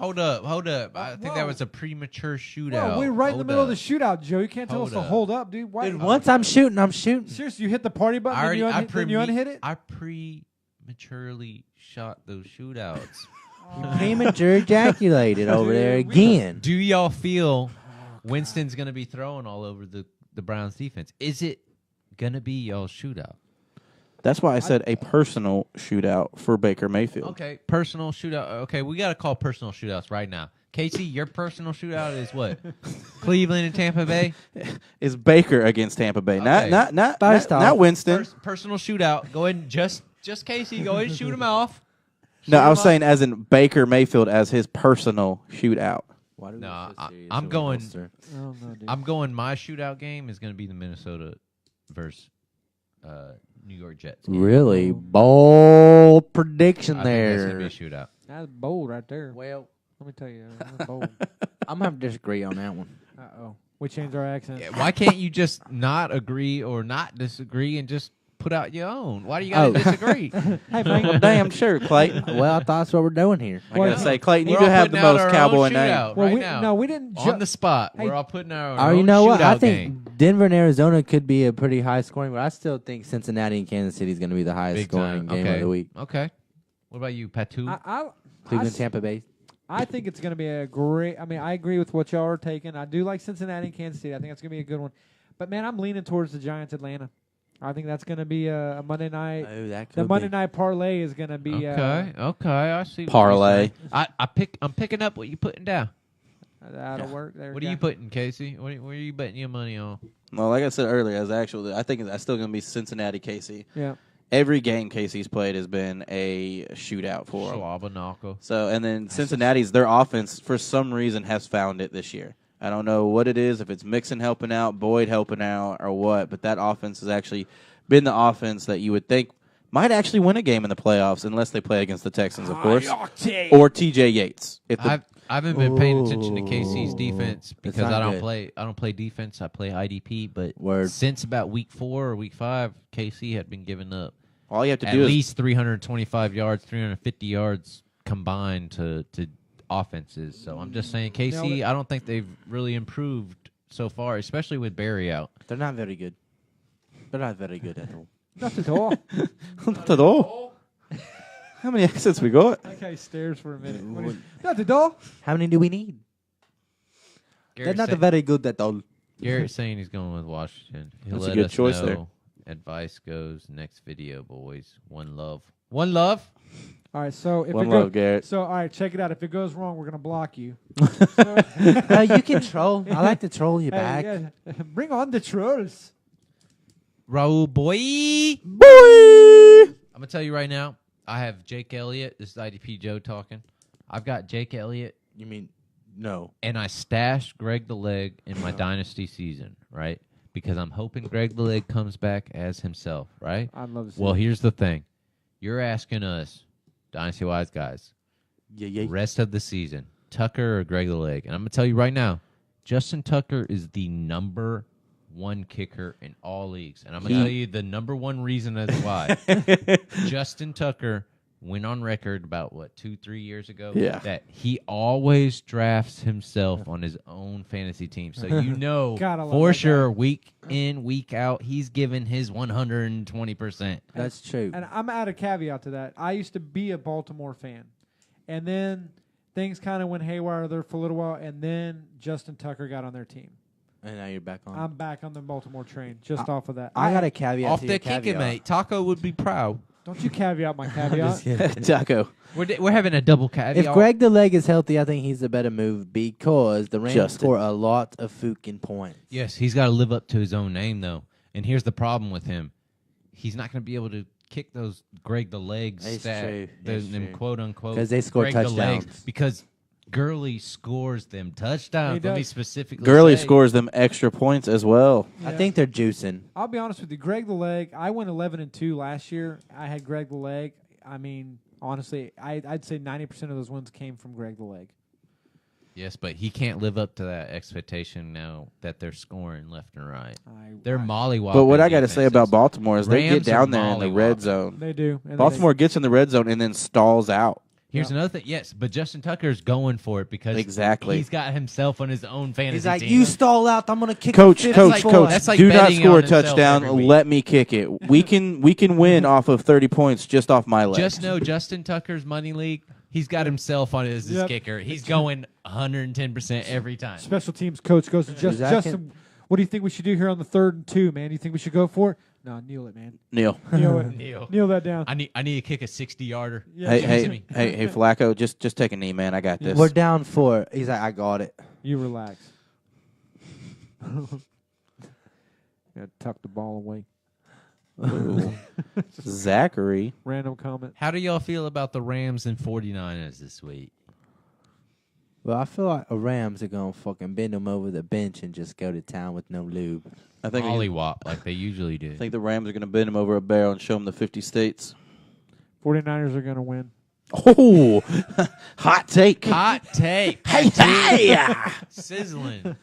Hold up. I think that was a premature shootout. Well, we're right in the Hold middle of up. the shootout, Joe. You can't tell Hold us to up. hold up, dude. Why? Dude, once I'm shooting, I'm shooting. Seriously, you hit the party button, I then you unhit it? I prematurely shot those shootouts. Premature ejaculated over there again. Do y'all feel Winston's going to be throwing all over the Browns defense? Is it going to be y'all's shootout? That's why I said a personal shootout for Baker Mayfield. Okay, personal shootout. Okay, we got to call personal shootouts right now. Casey, your personal shootout is what? Cleveland and Tampa Bay? Is Baker against Tampa Bay. Okay. Not Winston. Personal shootout. Go ahead and just Casey. Go ahead and shoot him off. No, I was saying as in Baker Mayfield as his personal shootout. Why do we No, get so serious I'm over going. Ulster? I don't know, dude. I'm going. My shootout game is going to be the Minnesota versus New York Jets. game. Really bold prediction I think that's there. going to be a shootout. That's bold right there. Well, Let me tell you, that's bold. I'm gonna have to disagree on that one. Uh-oh. We changed our accent. Yeah, why can't you just not agree or not disagree and just put out your own? Why do you got to disagree? Hey, Frank. Damn sure, Clayton. Well, I thought that's what we're doing here. I gotta say, Clayton, you We're do all have the putting out most our own cowboy name. shootout Well, right now. we didn't. On the spot. Hey. We're all putting our Oh, own you know what? I shootout think game. Denver and Arizona could be a pretty high scoring, but I still think Cincinnati and Kansas City is going to be the highest Big scoring time. game Okay. of the week. Okay. What about you, Patu? Cleveland, Tampa Bay. I think it's going to be a great. I mean, I agree with what y'all are taking. I do like Cincinnati and Kansas City. I think that's going to be a good one. But man, I'm leaning towards the Giants Atlanta. I think that's going to be a Monday night. Oh, that could The Monday be. night parlay is going to be okay. I see. what Parlay. you're saying. I'm picking up what you're putting down. That'll work. There What we are you go. putting, Casey? Where are you betting your money on? Well, like I said earlier, I think that's still going to be Cincinnati Casey. Yeah. Every game Casey's played has been a shootout for him. Schlabanaka. So, and then Cincinnati's, their offense, for some reason, has found it this year. I don't know what it is, if it's Mixon helping out, Boyd helping out, or what, but that offense has actually been the offense that you would think might actually win a game in the playoffs, unless they play against the Texans, of course, or TJ Yates. If the, I haven't been paying attention to KC's defense because not I don't good. play defense. I play IDP. But Word. since about week 4 or week 5, KC had been giving up all you have to at do is least 325 yards, 350 yards combined to offenses. So I'm just saying, KC, I don't think they've really improved so far, especially with Barry out. They're not very good. They're not very good at all. Not at all. not at all. How many accents we got? Okay, stares for a minute. Not at all. How many do we need? They're not very good at all. Garrett's saying he's going with Washington. He'll That's a let good us choice know. there. Advice goes next video, boys. One love. One love. All right, so if One it love, goes, Garrett. so all right, check it out. If it goes wrong, we're gonna block you. You can troll. I like to troll you Hey, back. yeah, bring on the trolls. Raul boy. Boy! I'm gonna tell you right now. I have Jake Elliott. This is IDP Joe talking. I've got Jake Elliott, You mean no? and I stashed Greg the Leg in my Dynasty season, right? Because I'm hoping Greg the Leg comes back as himself, right? I'd love to see Well, it. here's the thing. You're asking us, Dynasty-wise guys, Yeah. rest of the season, Tucker or Greg the Leg. And I'm going to tell you right now, Justin Tucker is the number 1 kicker in all leagues. And I'm going to tell you the number 1 reason as why. Justin Tucker went on record about, 2-3 years ago? Yeah. That he always drafts himself on his own fantasy team. So you know Gotta love for that sure, guy. week in, week out, he's giving his 120%. That's true. And I'm add a caveat to that. I used to be a Baltimore fan, and then things kind of went haywire there for a little while, and then Justin Tucker got on their team. And now you're back on. I'm back on the Baltimore train just off of that. I got a caveat. Off to the your kicking, caveat. mate. Taco would be proud. Don't you caveat my caveat. Taco. We're having a double caveat. If Greg the Leg is healthy, I think he's a better move because the Rams Justin. score a lot of fucking points. Yes, he's got to live up to his own name, though. And here's the problem with him. He's not going to be able to kick those Greg the Legs It's stat, true. those It's them true. quote-unquote 'Cause they score Greg the Legs, touchdowns. because Gurley scores them touchdowns. He Let me does. specifically Gurley say. scores them extra points as well. I Yeah. think they're juicing. I'll be honest with you, Greg the Leg. I went 11-2 last year. I had Greg the Leg. I mean, honestly, I'd say 90% of those wins came from Greg the Leg. Yes, but he can't live up to that expectation now that they're scoring left and right. They're I- mollywopping. But what I got to say about defenses. Baltimore is they get Rams down are there in the red mollywopping. zone. They do. And Baltimore gets in the red zone and then stalls out. Here's another thing. Yes, but Justin Tucker's going for it because Exactly. he's got himself on his own fantasy He's like, team. you stall out. I'm gonna kick. Coach, the coach, 54. coach, That's like do not betting score on a himself touchdown. every week. Let me kick it. We can win off of 30 points just off my legs. Just know Justin Tucker's money league. He's got himself on as his Yep. kicker. He's going 110% every time. Special teams coach goes to Justin. Zach Justin, what do you think we should do here on the 3rd and 2, man? Do you think we should go for it? No, kneel it, man. Neil. Kneel it. Neil. Kneel that down. I need to kick a 60-yarder. Yeah, Hey, Flacco, just take a knee, man. I got this. We're down 4. He's like, I got it. You relax. Gotta tuck the ball away. Zachary. Random comment. How do y'all feel about the Rams and 49ers this week? Well, I feel like the Rams are going to fucking bend them over the bench and just go to town with no lube. I think Ollywop, like they usually do. I think the Rams are going to bend him over a barrel and show him the 50 states. 49ers are going to win. Oh, hot take. Hot take. Hey. Sizzling.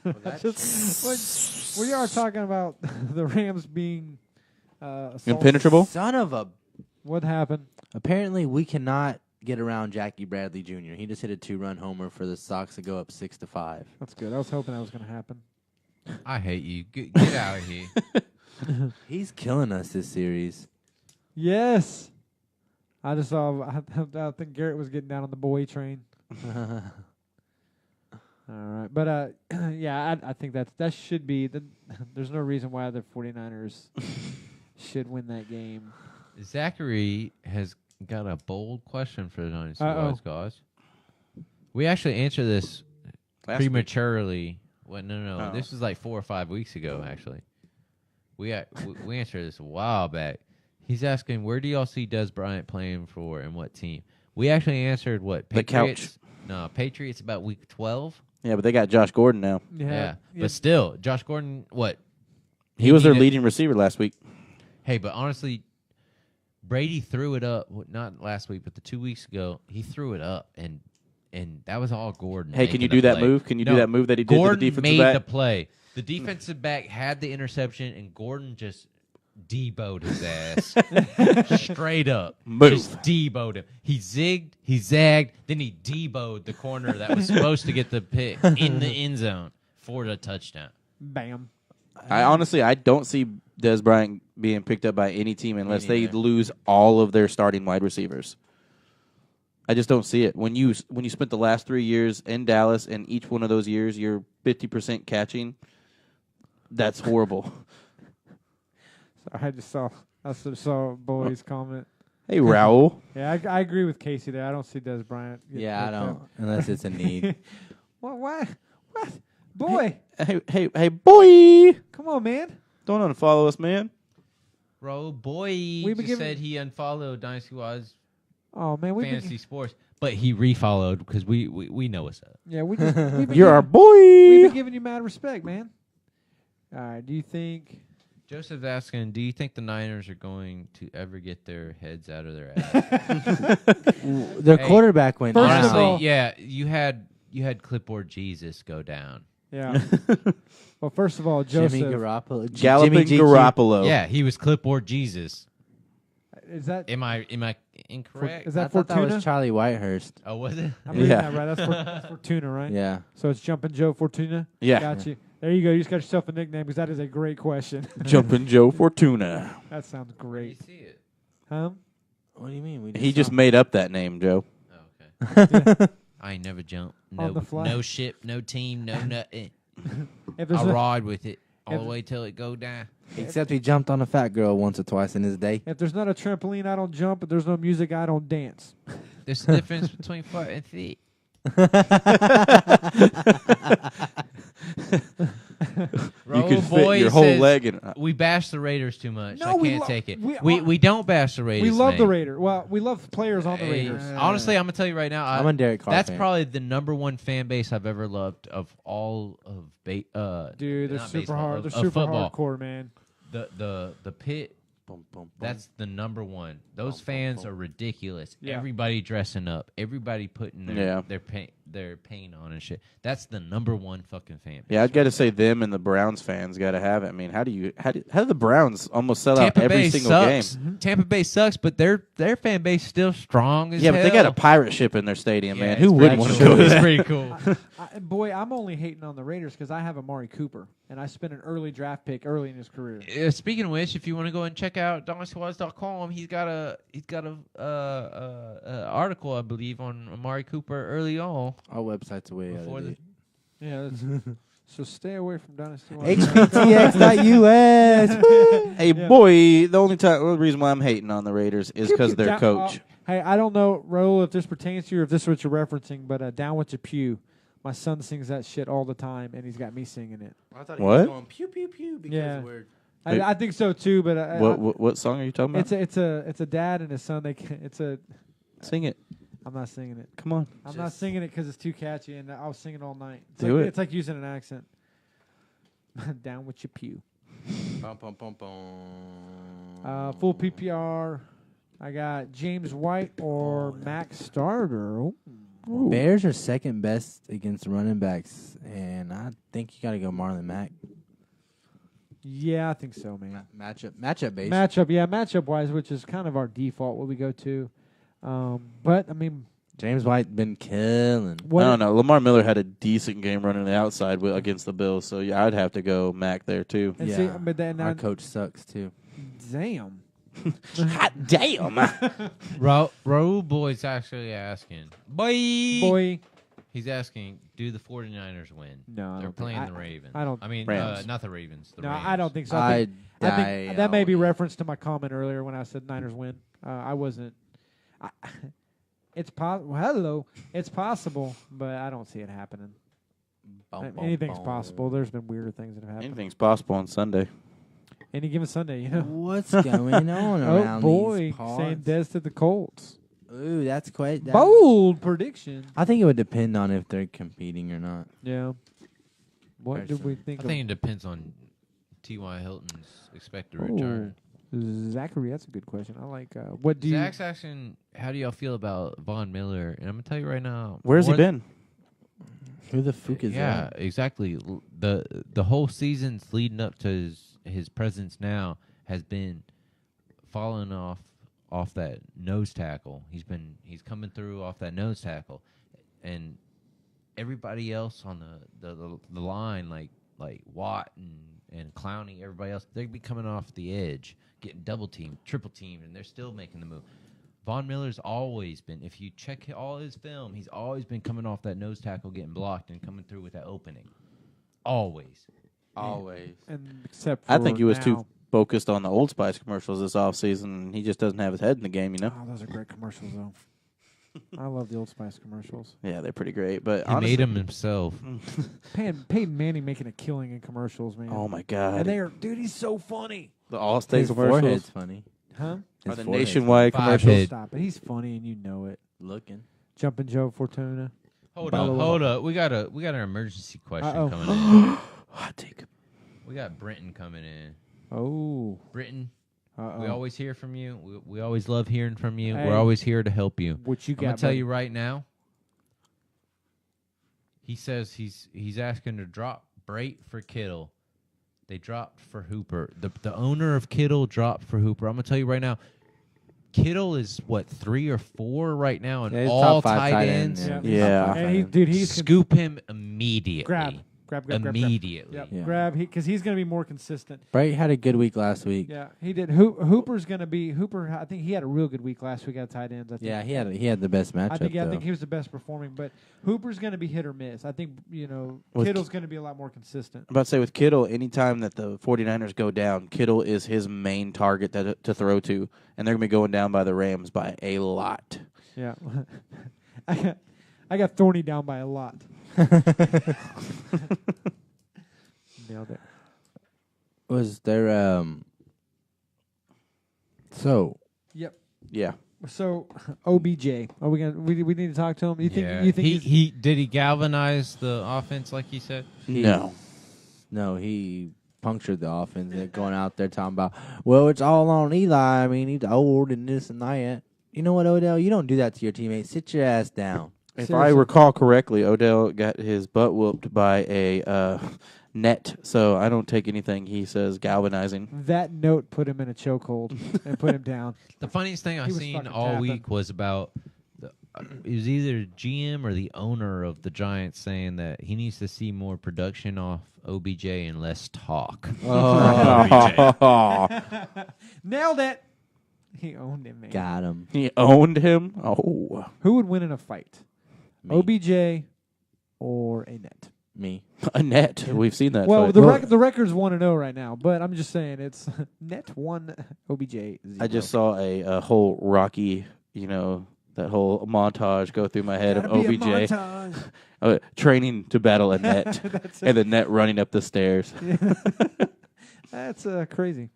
We are talking about the Rams being Impenetrable? Son of a... What happened? Apparently, we cannot get around Jackie Bradley Jr. He just hit a 2-run homer for the Sox to go up 6-5. That's good. I was hoping that was going to happen. I hate you. Get out of here. He's killing us this series. Yes. I just saw. I think Garrett was getting down on the boy train. All right, but yeah, I think that should be. There's no reason why the 49ers should win that game. Zachary has got a bold question for the Uh-oh. Dynastywise guys. We actually answered this prematurely. Well, no. Oh. This was like 4 or 5 weeks ago, actually. We answered this a while back. He's asking, where do y'all see Des Bryant playing for and what team? We actually answered what? Patriots? The couch. No, Patriots about week 12. Yeah, but they got Josh Gordon now. Yeah. But still, Josh Gordon, what? He was their leading receiver last week. Hey, but honestly, Brady threw it up. Not last week, but the 2 weeks ago, he threw it up, and that was all Gordon. Hey, can you do that move? Can you do that move that he did Gordon to the defensive made back? the play. The defensive back had the interception, and Gordon just deboed his ass. Straight up. Move. Just deboed him. He zigged, he zagged, then he deboed the corner that was supposed to get the pick in the end zone for the touchdown. Bam. I don't see Des Bryant being picked up by any team unless they neither. lose all of their starting wide receivers. I just don't see it. When you spent the last 3 years in Dallas, and each one of those years you're 50% catching, that's horrible. I just saw Boy's comment. Hey, Raul. Yeah, I agree with Casey there. I don't see Des Bryant. Yeah, I don't. Unless it's a need. What? Boy, Hey, boy. come on, man. Don't unfollow us, man. Bro, boy, We've been just giving- said he unfollowed Dynastywise Oh man, Fantasy Sports, but he refollowed because we know what's up. Yeah, we've been You're our We've been boy. giving you mad respect, man. All right. Do you think? Joseph's asking, do you think the Niners are going to ever get their heads out of their ass? Their Hey, quarterback went first of Honestly, all- yeah, you had Clipboard Jesus go down. Yeah. Well, first of all, Joseph, Jimmy Garoppolo. Galloping Jimmy G. Garoppolo. Yeah, he was Clipboard Jesus. is that Am I incorrect? is I that thought that Fortuna? was Charlie Whitehurst. Oh, was it? I'm reading Yeah. that right. That's Fortuna, right? Yeah. So it's Jumpin' Joe Fortuna. Yeah. Got you. There you go. You just got yourself a nickname because that is a great question. Jumpin' Joe Fortuna. That sounds Where do you great. see it? Huh? What do you mean? He just made up that name, Joe. Oh, okay. I ain't never jumped. On the No, fly. no ship, no team, no nothing. If there's I'll a, ride with it all if- the way till it go down. Except he jumped on a fat girl once or twice in his day. if there's not a trampoline, I don't jump. If there's no music, I don't dance. There's a difference between foot and feet. You could fit your whole leg in. We bash the Raiders too much. No, I we can't lo- take it. we- We don't bash the Raiders. We love the man. Raiders. Well, we love players on the Hey, Raiders. honestly, I'm gonna tell you right now. I'm a Derek Carr That's fan. probably the #1 fan base I've ever loved of all of Dude, they're not super baseball, hard. of They're super football. hardcore, man. The pit. Boom, boom, boom. That's the #1. Those fans are ridiculous. Yeah. Everybody dressing up. Everybody putting their paint on and shit. That's the #1 fucking fan base. Yeah, I'd got to say them and the Browns fans got to have it. I mean, how do the Browns almost sell out every Bay single sucks. game? Tampa Bay sucks, but their fan base still strong as Yeah, but they got a hell. pirate ship in their stadium, Yeah, man. it's Who wouldn't pretty want to cool. go It's there? pretty cool. Boy, I'm only hating on the Raiders because I have Amari Cooper, and I spent an early draft pick early in his career. Speaking of which, if you want to go and check out Dynastywise.com, he's got a article, I believe, on Amari Cooper early on. Our website's away out Before of the- date. Yeah, that's, So stay away from Dynasty. HPTX.US. Hey, boy, the only reason why I'm hating on the Raiders is because of their coach. Hey, I don't know, Raul, if this pertains to you or if this is what you're referencing, but Down with the Pew. My son sings that shit all the time, and he's got me singing it. I thought What? he was going pew pew pew because we're I think so too. But What song are you talking about? it's a dad and his son. Sing it. I'm not singing it. Come on. I'm not singing it because it's too catchy, and I'll sing it all night. Do it. It's like using an accent. Down with your pew. bum, bum, bum, bum. Full PPR. I got James White or Max Starter. Ooh. Bears are second best against running backs, and I think you got to go Marlon Mack. Yeah, I think so, man. Matchup based. Matchup wise, which is kind of our default what we go to. But I mean, James White been killing. I don't know. Lamar Miller had a decent game running the outside against the Bills, so yeah, I'd have to go Mack there too. And Yeah, see, but then our coach sucks too. Damn. Hot damn. Raul Boy's actually asking. Boy. He's asking, do the 49ers win? No, They're playing the Ravens. I Rams. Not the Ravens. The No, Rams. I don't think so. I think that may be reference to my comment earlier when I said Niners win. I wasn't. It's possible. Hello, it's possible, but I don't see it happening. Anything's possible. There's been weirder things that have happened. Anything's possible on Sunday. Any given Sunday, you know. What's going on around Oh boy, these parts? saying Des to the Colts. Ooh, that's quite Bold prediction. I think it would depend on if they're competing or not. Yeah. What do we think? I think it depends on T.Y. Hilton's expected return. Zachary, that's a good question. I like. What do Zach's asking, how do y'all feel about Von Miller? And I'm gonna tell you right now. Where's he been? Who the fuck is Yeah, that? exactly. The whole season's leading up to his presence now has been falling off that nose tackle. He's coming through off that nose tackle, and everybody else on the line like Watt and Clowney, everybody else, they'd be coming off the edge, getting double teamed, triple teamed, and they're still making the move. Von Miller's always been, if you check all his film, he's always been coming off that nose tackle, getting blocked, and coming through with that opening. Always. And except for I think he was now. too focused on the Old Spice commercials this offseason. He just doesn't have his head in the game, you know? Oh, those are great commercials, though. I love the Old Spice commercials. Yeah, they're pretty great. But He honestly, made them himself. Peyton Manning making a killing in commercials, man. oh, my God. And they are, dude, he's so funny. The Allstate His commercials forehead's funny. Huh? are His the forehead's nationwide Five commercials. hit. Stop it. He's funny, and you know it. looking. Jumping Joe Fortuna. Hold Follow up. We got an emergency question Uh-oh. coming in. Hot take. We got Brenton coming in. Oh. Brenton, Uh-oh. we always hear from you. We always love hearing from you. Hey. We're always here to help you. What you I'm got, gonna tell buddy? you right now. He says he's asking to drop Brait for Kittle. They dropped for Hooper. The owner of Kittle dropped for Hooper. I'm gonna tell you right now. Kittle is what 3 or 4 right now in Yeah, he's all top 5 tight ends. Yeah. And he's Scoop him immediately. grab. Immediately. Yep. Yeah. Grab because he's going to be more consistent. Bright had a good week last week. Yeah, he did. Hooper's going to be Hooper. I think he had a real good week last week at tight ends. I think. Yeah, he had the best matchup. I think though. he was the best performing, but Hooper's going to be hit or miss. I think With Kittle's going to be a lot more consistent. I'm about to say with Kittle, anytime that the 49ers go down, Kittle is his main target to throw to, and they're going to be going down by the Rams by a lot. Yeah, I got Thorny down by a lot. Nailed it. Was there so Yep. Yeah. So OBJ, are we gonna? We need to talk to him. You think? Yeah. You think he did he galvanize the offense like he said? No. he punctured the offense and going out there talking about, well, it's all on Eli. I mean, he's old and this and that. You know what, Odell? You don't do that to your teammates. Sit your ass down. If Seriously. I recall correctly, Odell got his butt whooped by a net, so I don't take anything he says galvanizing. that note put him in a chokehold and put him down? The funniest thing I He was seen fucking all tapping. week was about it was either GM or the owner of the Giants saying that he needs to see more production off OBJ and less talk. Nailed it. He owned him, man. Got him. He owned him. Oh, Who would win in a fight? Me. OBJ or a net? Me. A net. We've seen that. Well, fight. the record's 1-0 right now, but I'm just saying it's net 1 OBJ 0. I just saw a whole Rocky, that whole montage go through my head of OBJ training to battle a net and the net running up the stairs. That's crazy,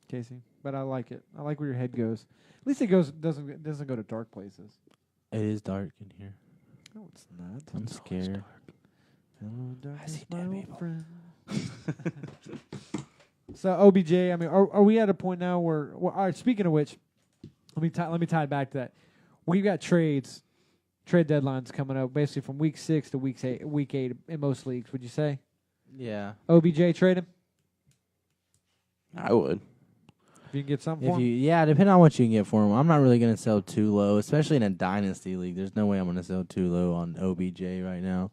Casey. But I like it. I like where your head goes. At least it doesn't go to dark places. It is dark in here. No, it's not. I'm scared. Hello, darkness, my old friend. So OBJ, I mean, are we at a point now where? Well, all right. Speaking of which, let me tie it back to that. We've got trade deadlines coming up, basically from week 6 to week 8 in most leagues. Would you say? Yeah. OBJ trade him I would. if you can get something for him. Yeah, depending on what you can get for him. I'm not really going to sell too low, especially in a dynasty league. There's no way I'm going to sell too low on OBJ right now.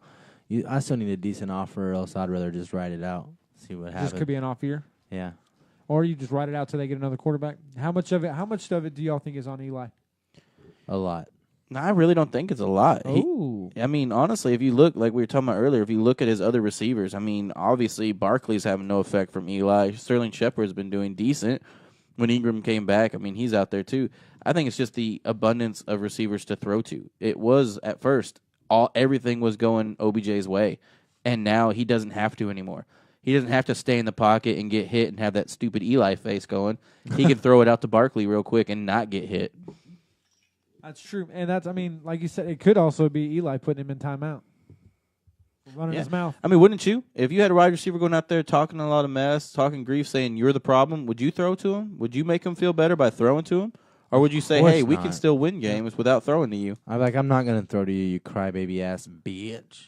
I still need a decent offer, or else I'd rather just ride it out, see what happens. This could be an off year, Yeah. or you just ride it out till they get another quarterback. How much of it do y'all think is on Eli? A lot. No, I really don't think it's a lot. Ooh. I mean, honestly, if you look, like we were talking about earlier, if you look at his other receivers, I mean, obviously Barkley's having no effect from Eli. Sterling Shepard's been doing decent. When Ingram came back, I mean, he's out there too. I think it's just the abundance of receivers to throw to. It was, at first, everything was going OBJ's way, and now he doesn't have to anymore. He doesn't have to stay in the pocket and get hit and have that stupid Eli face going. He can throw it out to Barkley real quick and not get hit. That's true, and I mean, like you said, it could also be Eli putting him in timeout, running his mouth. I mean, wouldn't you? If you had a wide receiver going out there talking a lot of mess, talking grief, saying you're the problem, would you throw to him? Would you make him feel better by throwing to him? Or would you say, hey, we can still win games without throwing to you? I'm not going to throw to you, you crybaby ass bitch.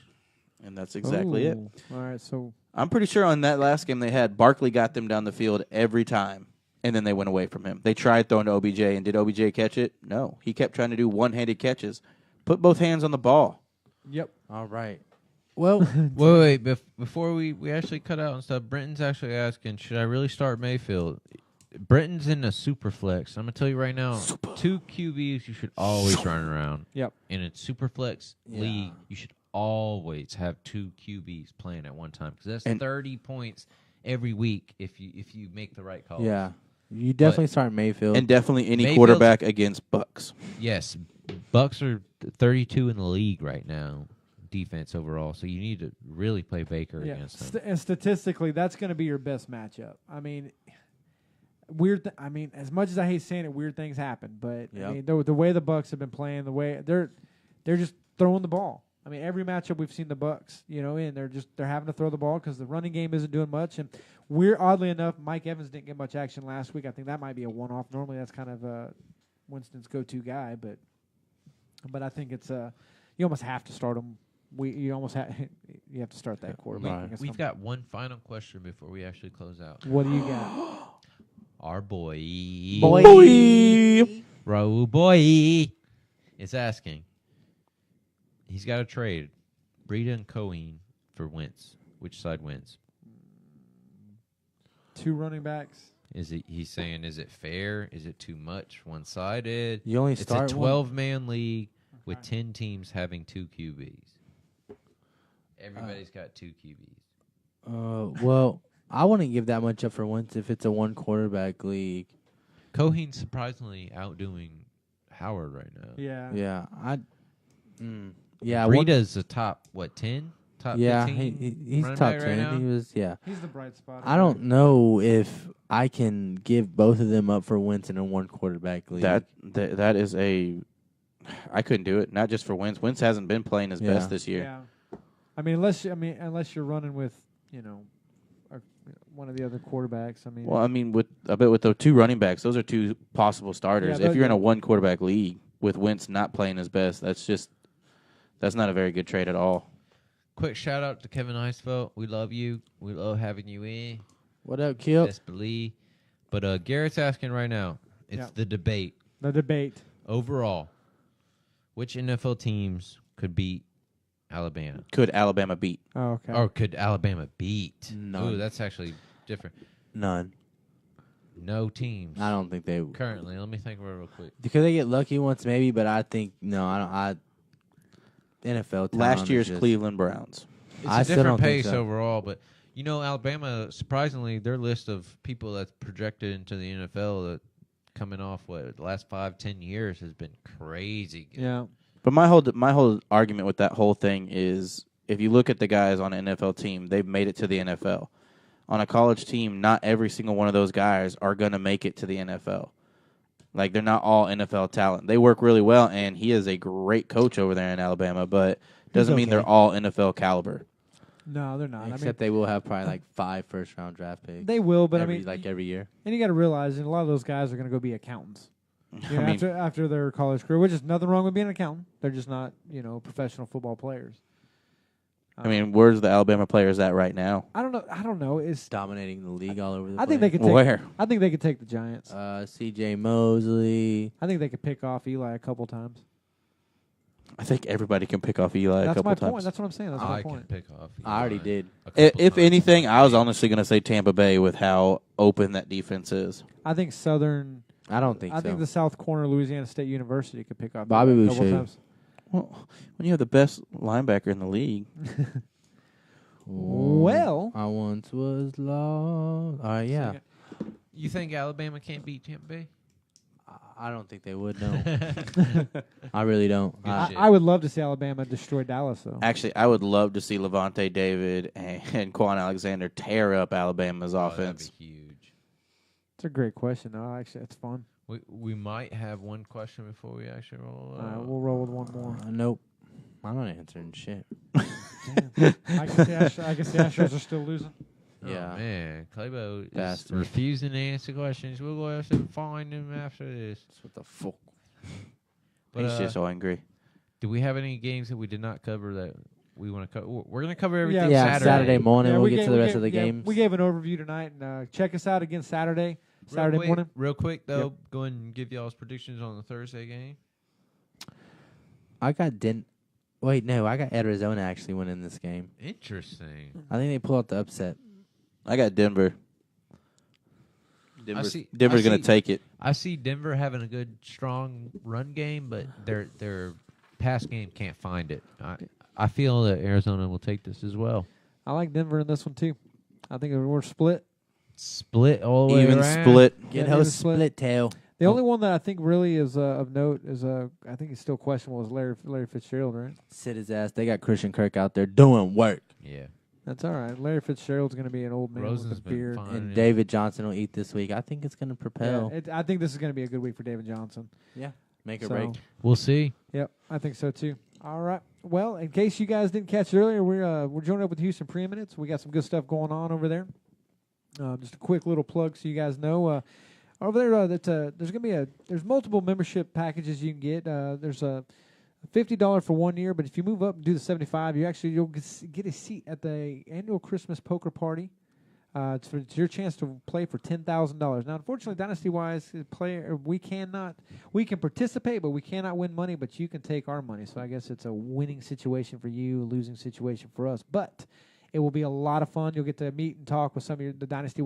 And that's exactly it. All right, so I'm pretty sure on that last game they had, Barkley got them down the field every time, and then they went away from him. They tried throwing to OBJ, and did OBJ catch it? No. He kept trying to do one-handed catches. Put both hands on the ball. yep. All right. Well, Wait. Before we actually cut out and stuff, Brenton's actually asking, should I really start Mayfield? Brenton's in a super flex. I'm going to tell you right now, 2 QBs you should always run around. Yep. In a super flex league, you should always have 2 QBs playing at one time because that's 30 points every week if you make the right call. yeah. You definitely start Mayfield. And definitely any Mayfield's- quarterback against Bucks. Yes, Bucks are 32 in the league right now, defense overall. So you need to really play Baker against them. And statistically, that's going to be your best matchup. I mean, as much as I hate saying it, weird things happen. But I mean, the way the Bucks have been playing, the way they're just throwing the ball. I mean, every matchup we've seen the Bucks, and they're having to throw the ball because the running game isn't doing much. And oddly enough, Mike Evans didn't get much action last week. I think that might be a one-off. Normally, that's kind of Winston's go-to guy, but I think it's you almost have to start him. You have to start that quarterback. We've got one final question before we actually close out. What do you got? Our boy Boy. Boy is asking. He's got a trade Breida and Cohen for Wentz. Which side wins? 2 running backs. He's saying, is it fair? Is it too much one-sided? You only It's start a 12-man league with 10 teams having 2 QBs. Everybody's got 2 QBs. Well, I wouldn't give that much up for Wentz if it's a 1-quarterback league. Cohen's surprisingly outdoing Howard right now. Yeah. Yeah. Yeah. Breida's the top, 10? Top 15? He's running top back 10. right now? He was, He's the bright spot. I don't know if I can give both of them up for Wentz in a 1-quarterback league. That is I couldn't do it. Not just for Wentz. Wentz hasn't been playing his best this year. Yeah. I mean, unless you're running with, one of the other quarterbacks. Well, I mean, with the 2 running backs, those are 2 possible starters. Yeah, if you're in a 1-quarterback league with Wentz not playing his best, that's not a very good trade at all. Quick shout out to Kevin Eisfeld. We love you. We love having you in. What up, Kip? Best believe. But Garrett's asking right now. It's the debate. The debate. Overall, which NFL teams could beat Alabama? Could Alabama beat? Oh, okay. Or could Alabama beat? None. Ooh, that's actually different. None. No teams. I don't think they Currently, let me think about it real quick. Because they get lucky once, maybe, but I think no. I don't. NFL talent Last year's is just, Cleveland Browns. I a still different don't think pace so. overall, but Alabama, surprisingly, their list of people that's projected into the NFL that coming off the last 5-10 years has been crazy good. Yeah. But my whole argument with that whole thing is, if you look at the guys on an NFL team, they've made it to the NFL. On a college team, not every single one of those guys are going to make it to the NFL. Like, they're not all NFL talent. They work really well, and he is a great coach over there in Alabama, but doesn't mean they're all NFL caliber. No, they're not. Except they will have probably like 5 first-round draft picks. They will, but every year. And you got to realize, and a lot of those guys are going to go be accountants. You know, I mean, after their college career, which is nothing wrong with being an accountant. They're just not, professional football players. I mean, where's the Alabama players at right now? I don't know. It's Dominating the league all over the I place. think they could take. Where? I think they could take the Giants. C.J. Mosley. I think they could pick off Eli a couple times. I think everybody can pick off Eli a couple times. That's my point. That's what I'm saying. That's my I point. can pick off. I already did. If anything, I was honestly going to say Tampa Bay with how open that defense is. I think Southern. I don't think so. I think the South Corner of Louisiana State University could pick off Bobby Eli a couple Boucher. times. Well, when you have the best linebacker in the league. Well, I once was lost. All right, yeah. You think Alabama can't beat Tampa Bay? I don't think they would, no. I really don't. I would love to see Alabama destroy Dallas, though. Actually, I would love to see Levante David and Quan Alexander tear up Alabama's offense. That'd be huge. It's a great question, though. Actually, it's fun. We might have one question before we actually roll. We'll roll with one more. Nope. I'm not answering shit. I can see Astros are still losing. Yeah. Oh, man. Claybo is Bastard. refusing to answer questions. We'll go have to find him after this. What the fuck? But, He's just so angry. Do we have any games that we did not cover that we want to cover? We're going to cover everything Yeah, Saturday morning. Yeah, we'll we get to the rest of the games. We gave an overview tonight, and check us out again Saturday morning. Real quick, though, go ahead and give y'all's predictions on the Thursday game. I got I got Arizona actually winning this game. Interesting. I think they pull out the upset. I got Denver. Denver's going to take it. I see Denver having a good, strong run game, but their pass game can't find it. I feel that Arizona will take this as well. I like Denver in this one, too. I think we're split. Split all the way Even around. split. Get Yeah, host split. split tail. The only one that I think really is of note is I think he's still questionable is Larry Fitzgerald, right? Sit his ass. They got Christian Kirk out there doing work. Yeah. That's all right. Larry Fitzgerald's going to be an old man Rosen's with a been beard. fine. And David Johnson will eat this week. I think it's going to propel. I think this is going to be a good week for David Johnson. Yeah. Make or So, break. We'll see. Yep, I think so too. All right. Well, in case you guys didn't catch it earlier, we're joining up with Houston Preeminence. We got some good stuff going on over there. Just a quick little plug so you guys know. Over there, there's gonna be there's multiple membership packages you can get. There's a $50 for 1 year, but if you move up and do the 75, you'll get a seat at the annual Christmas poker party. It's your chance to play for $10,000. Now, unfortunately, Dynastywise we can participate, but we cannot win money. But you can take our money. So I guess it's a winning situation for you, a losing situation for us. But it will be a lot of fun. You'll get to meet and talk with some of the Dynasty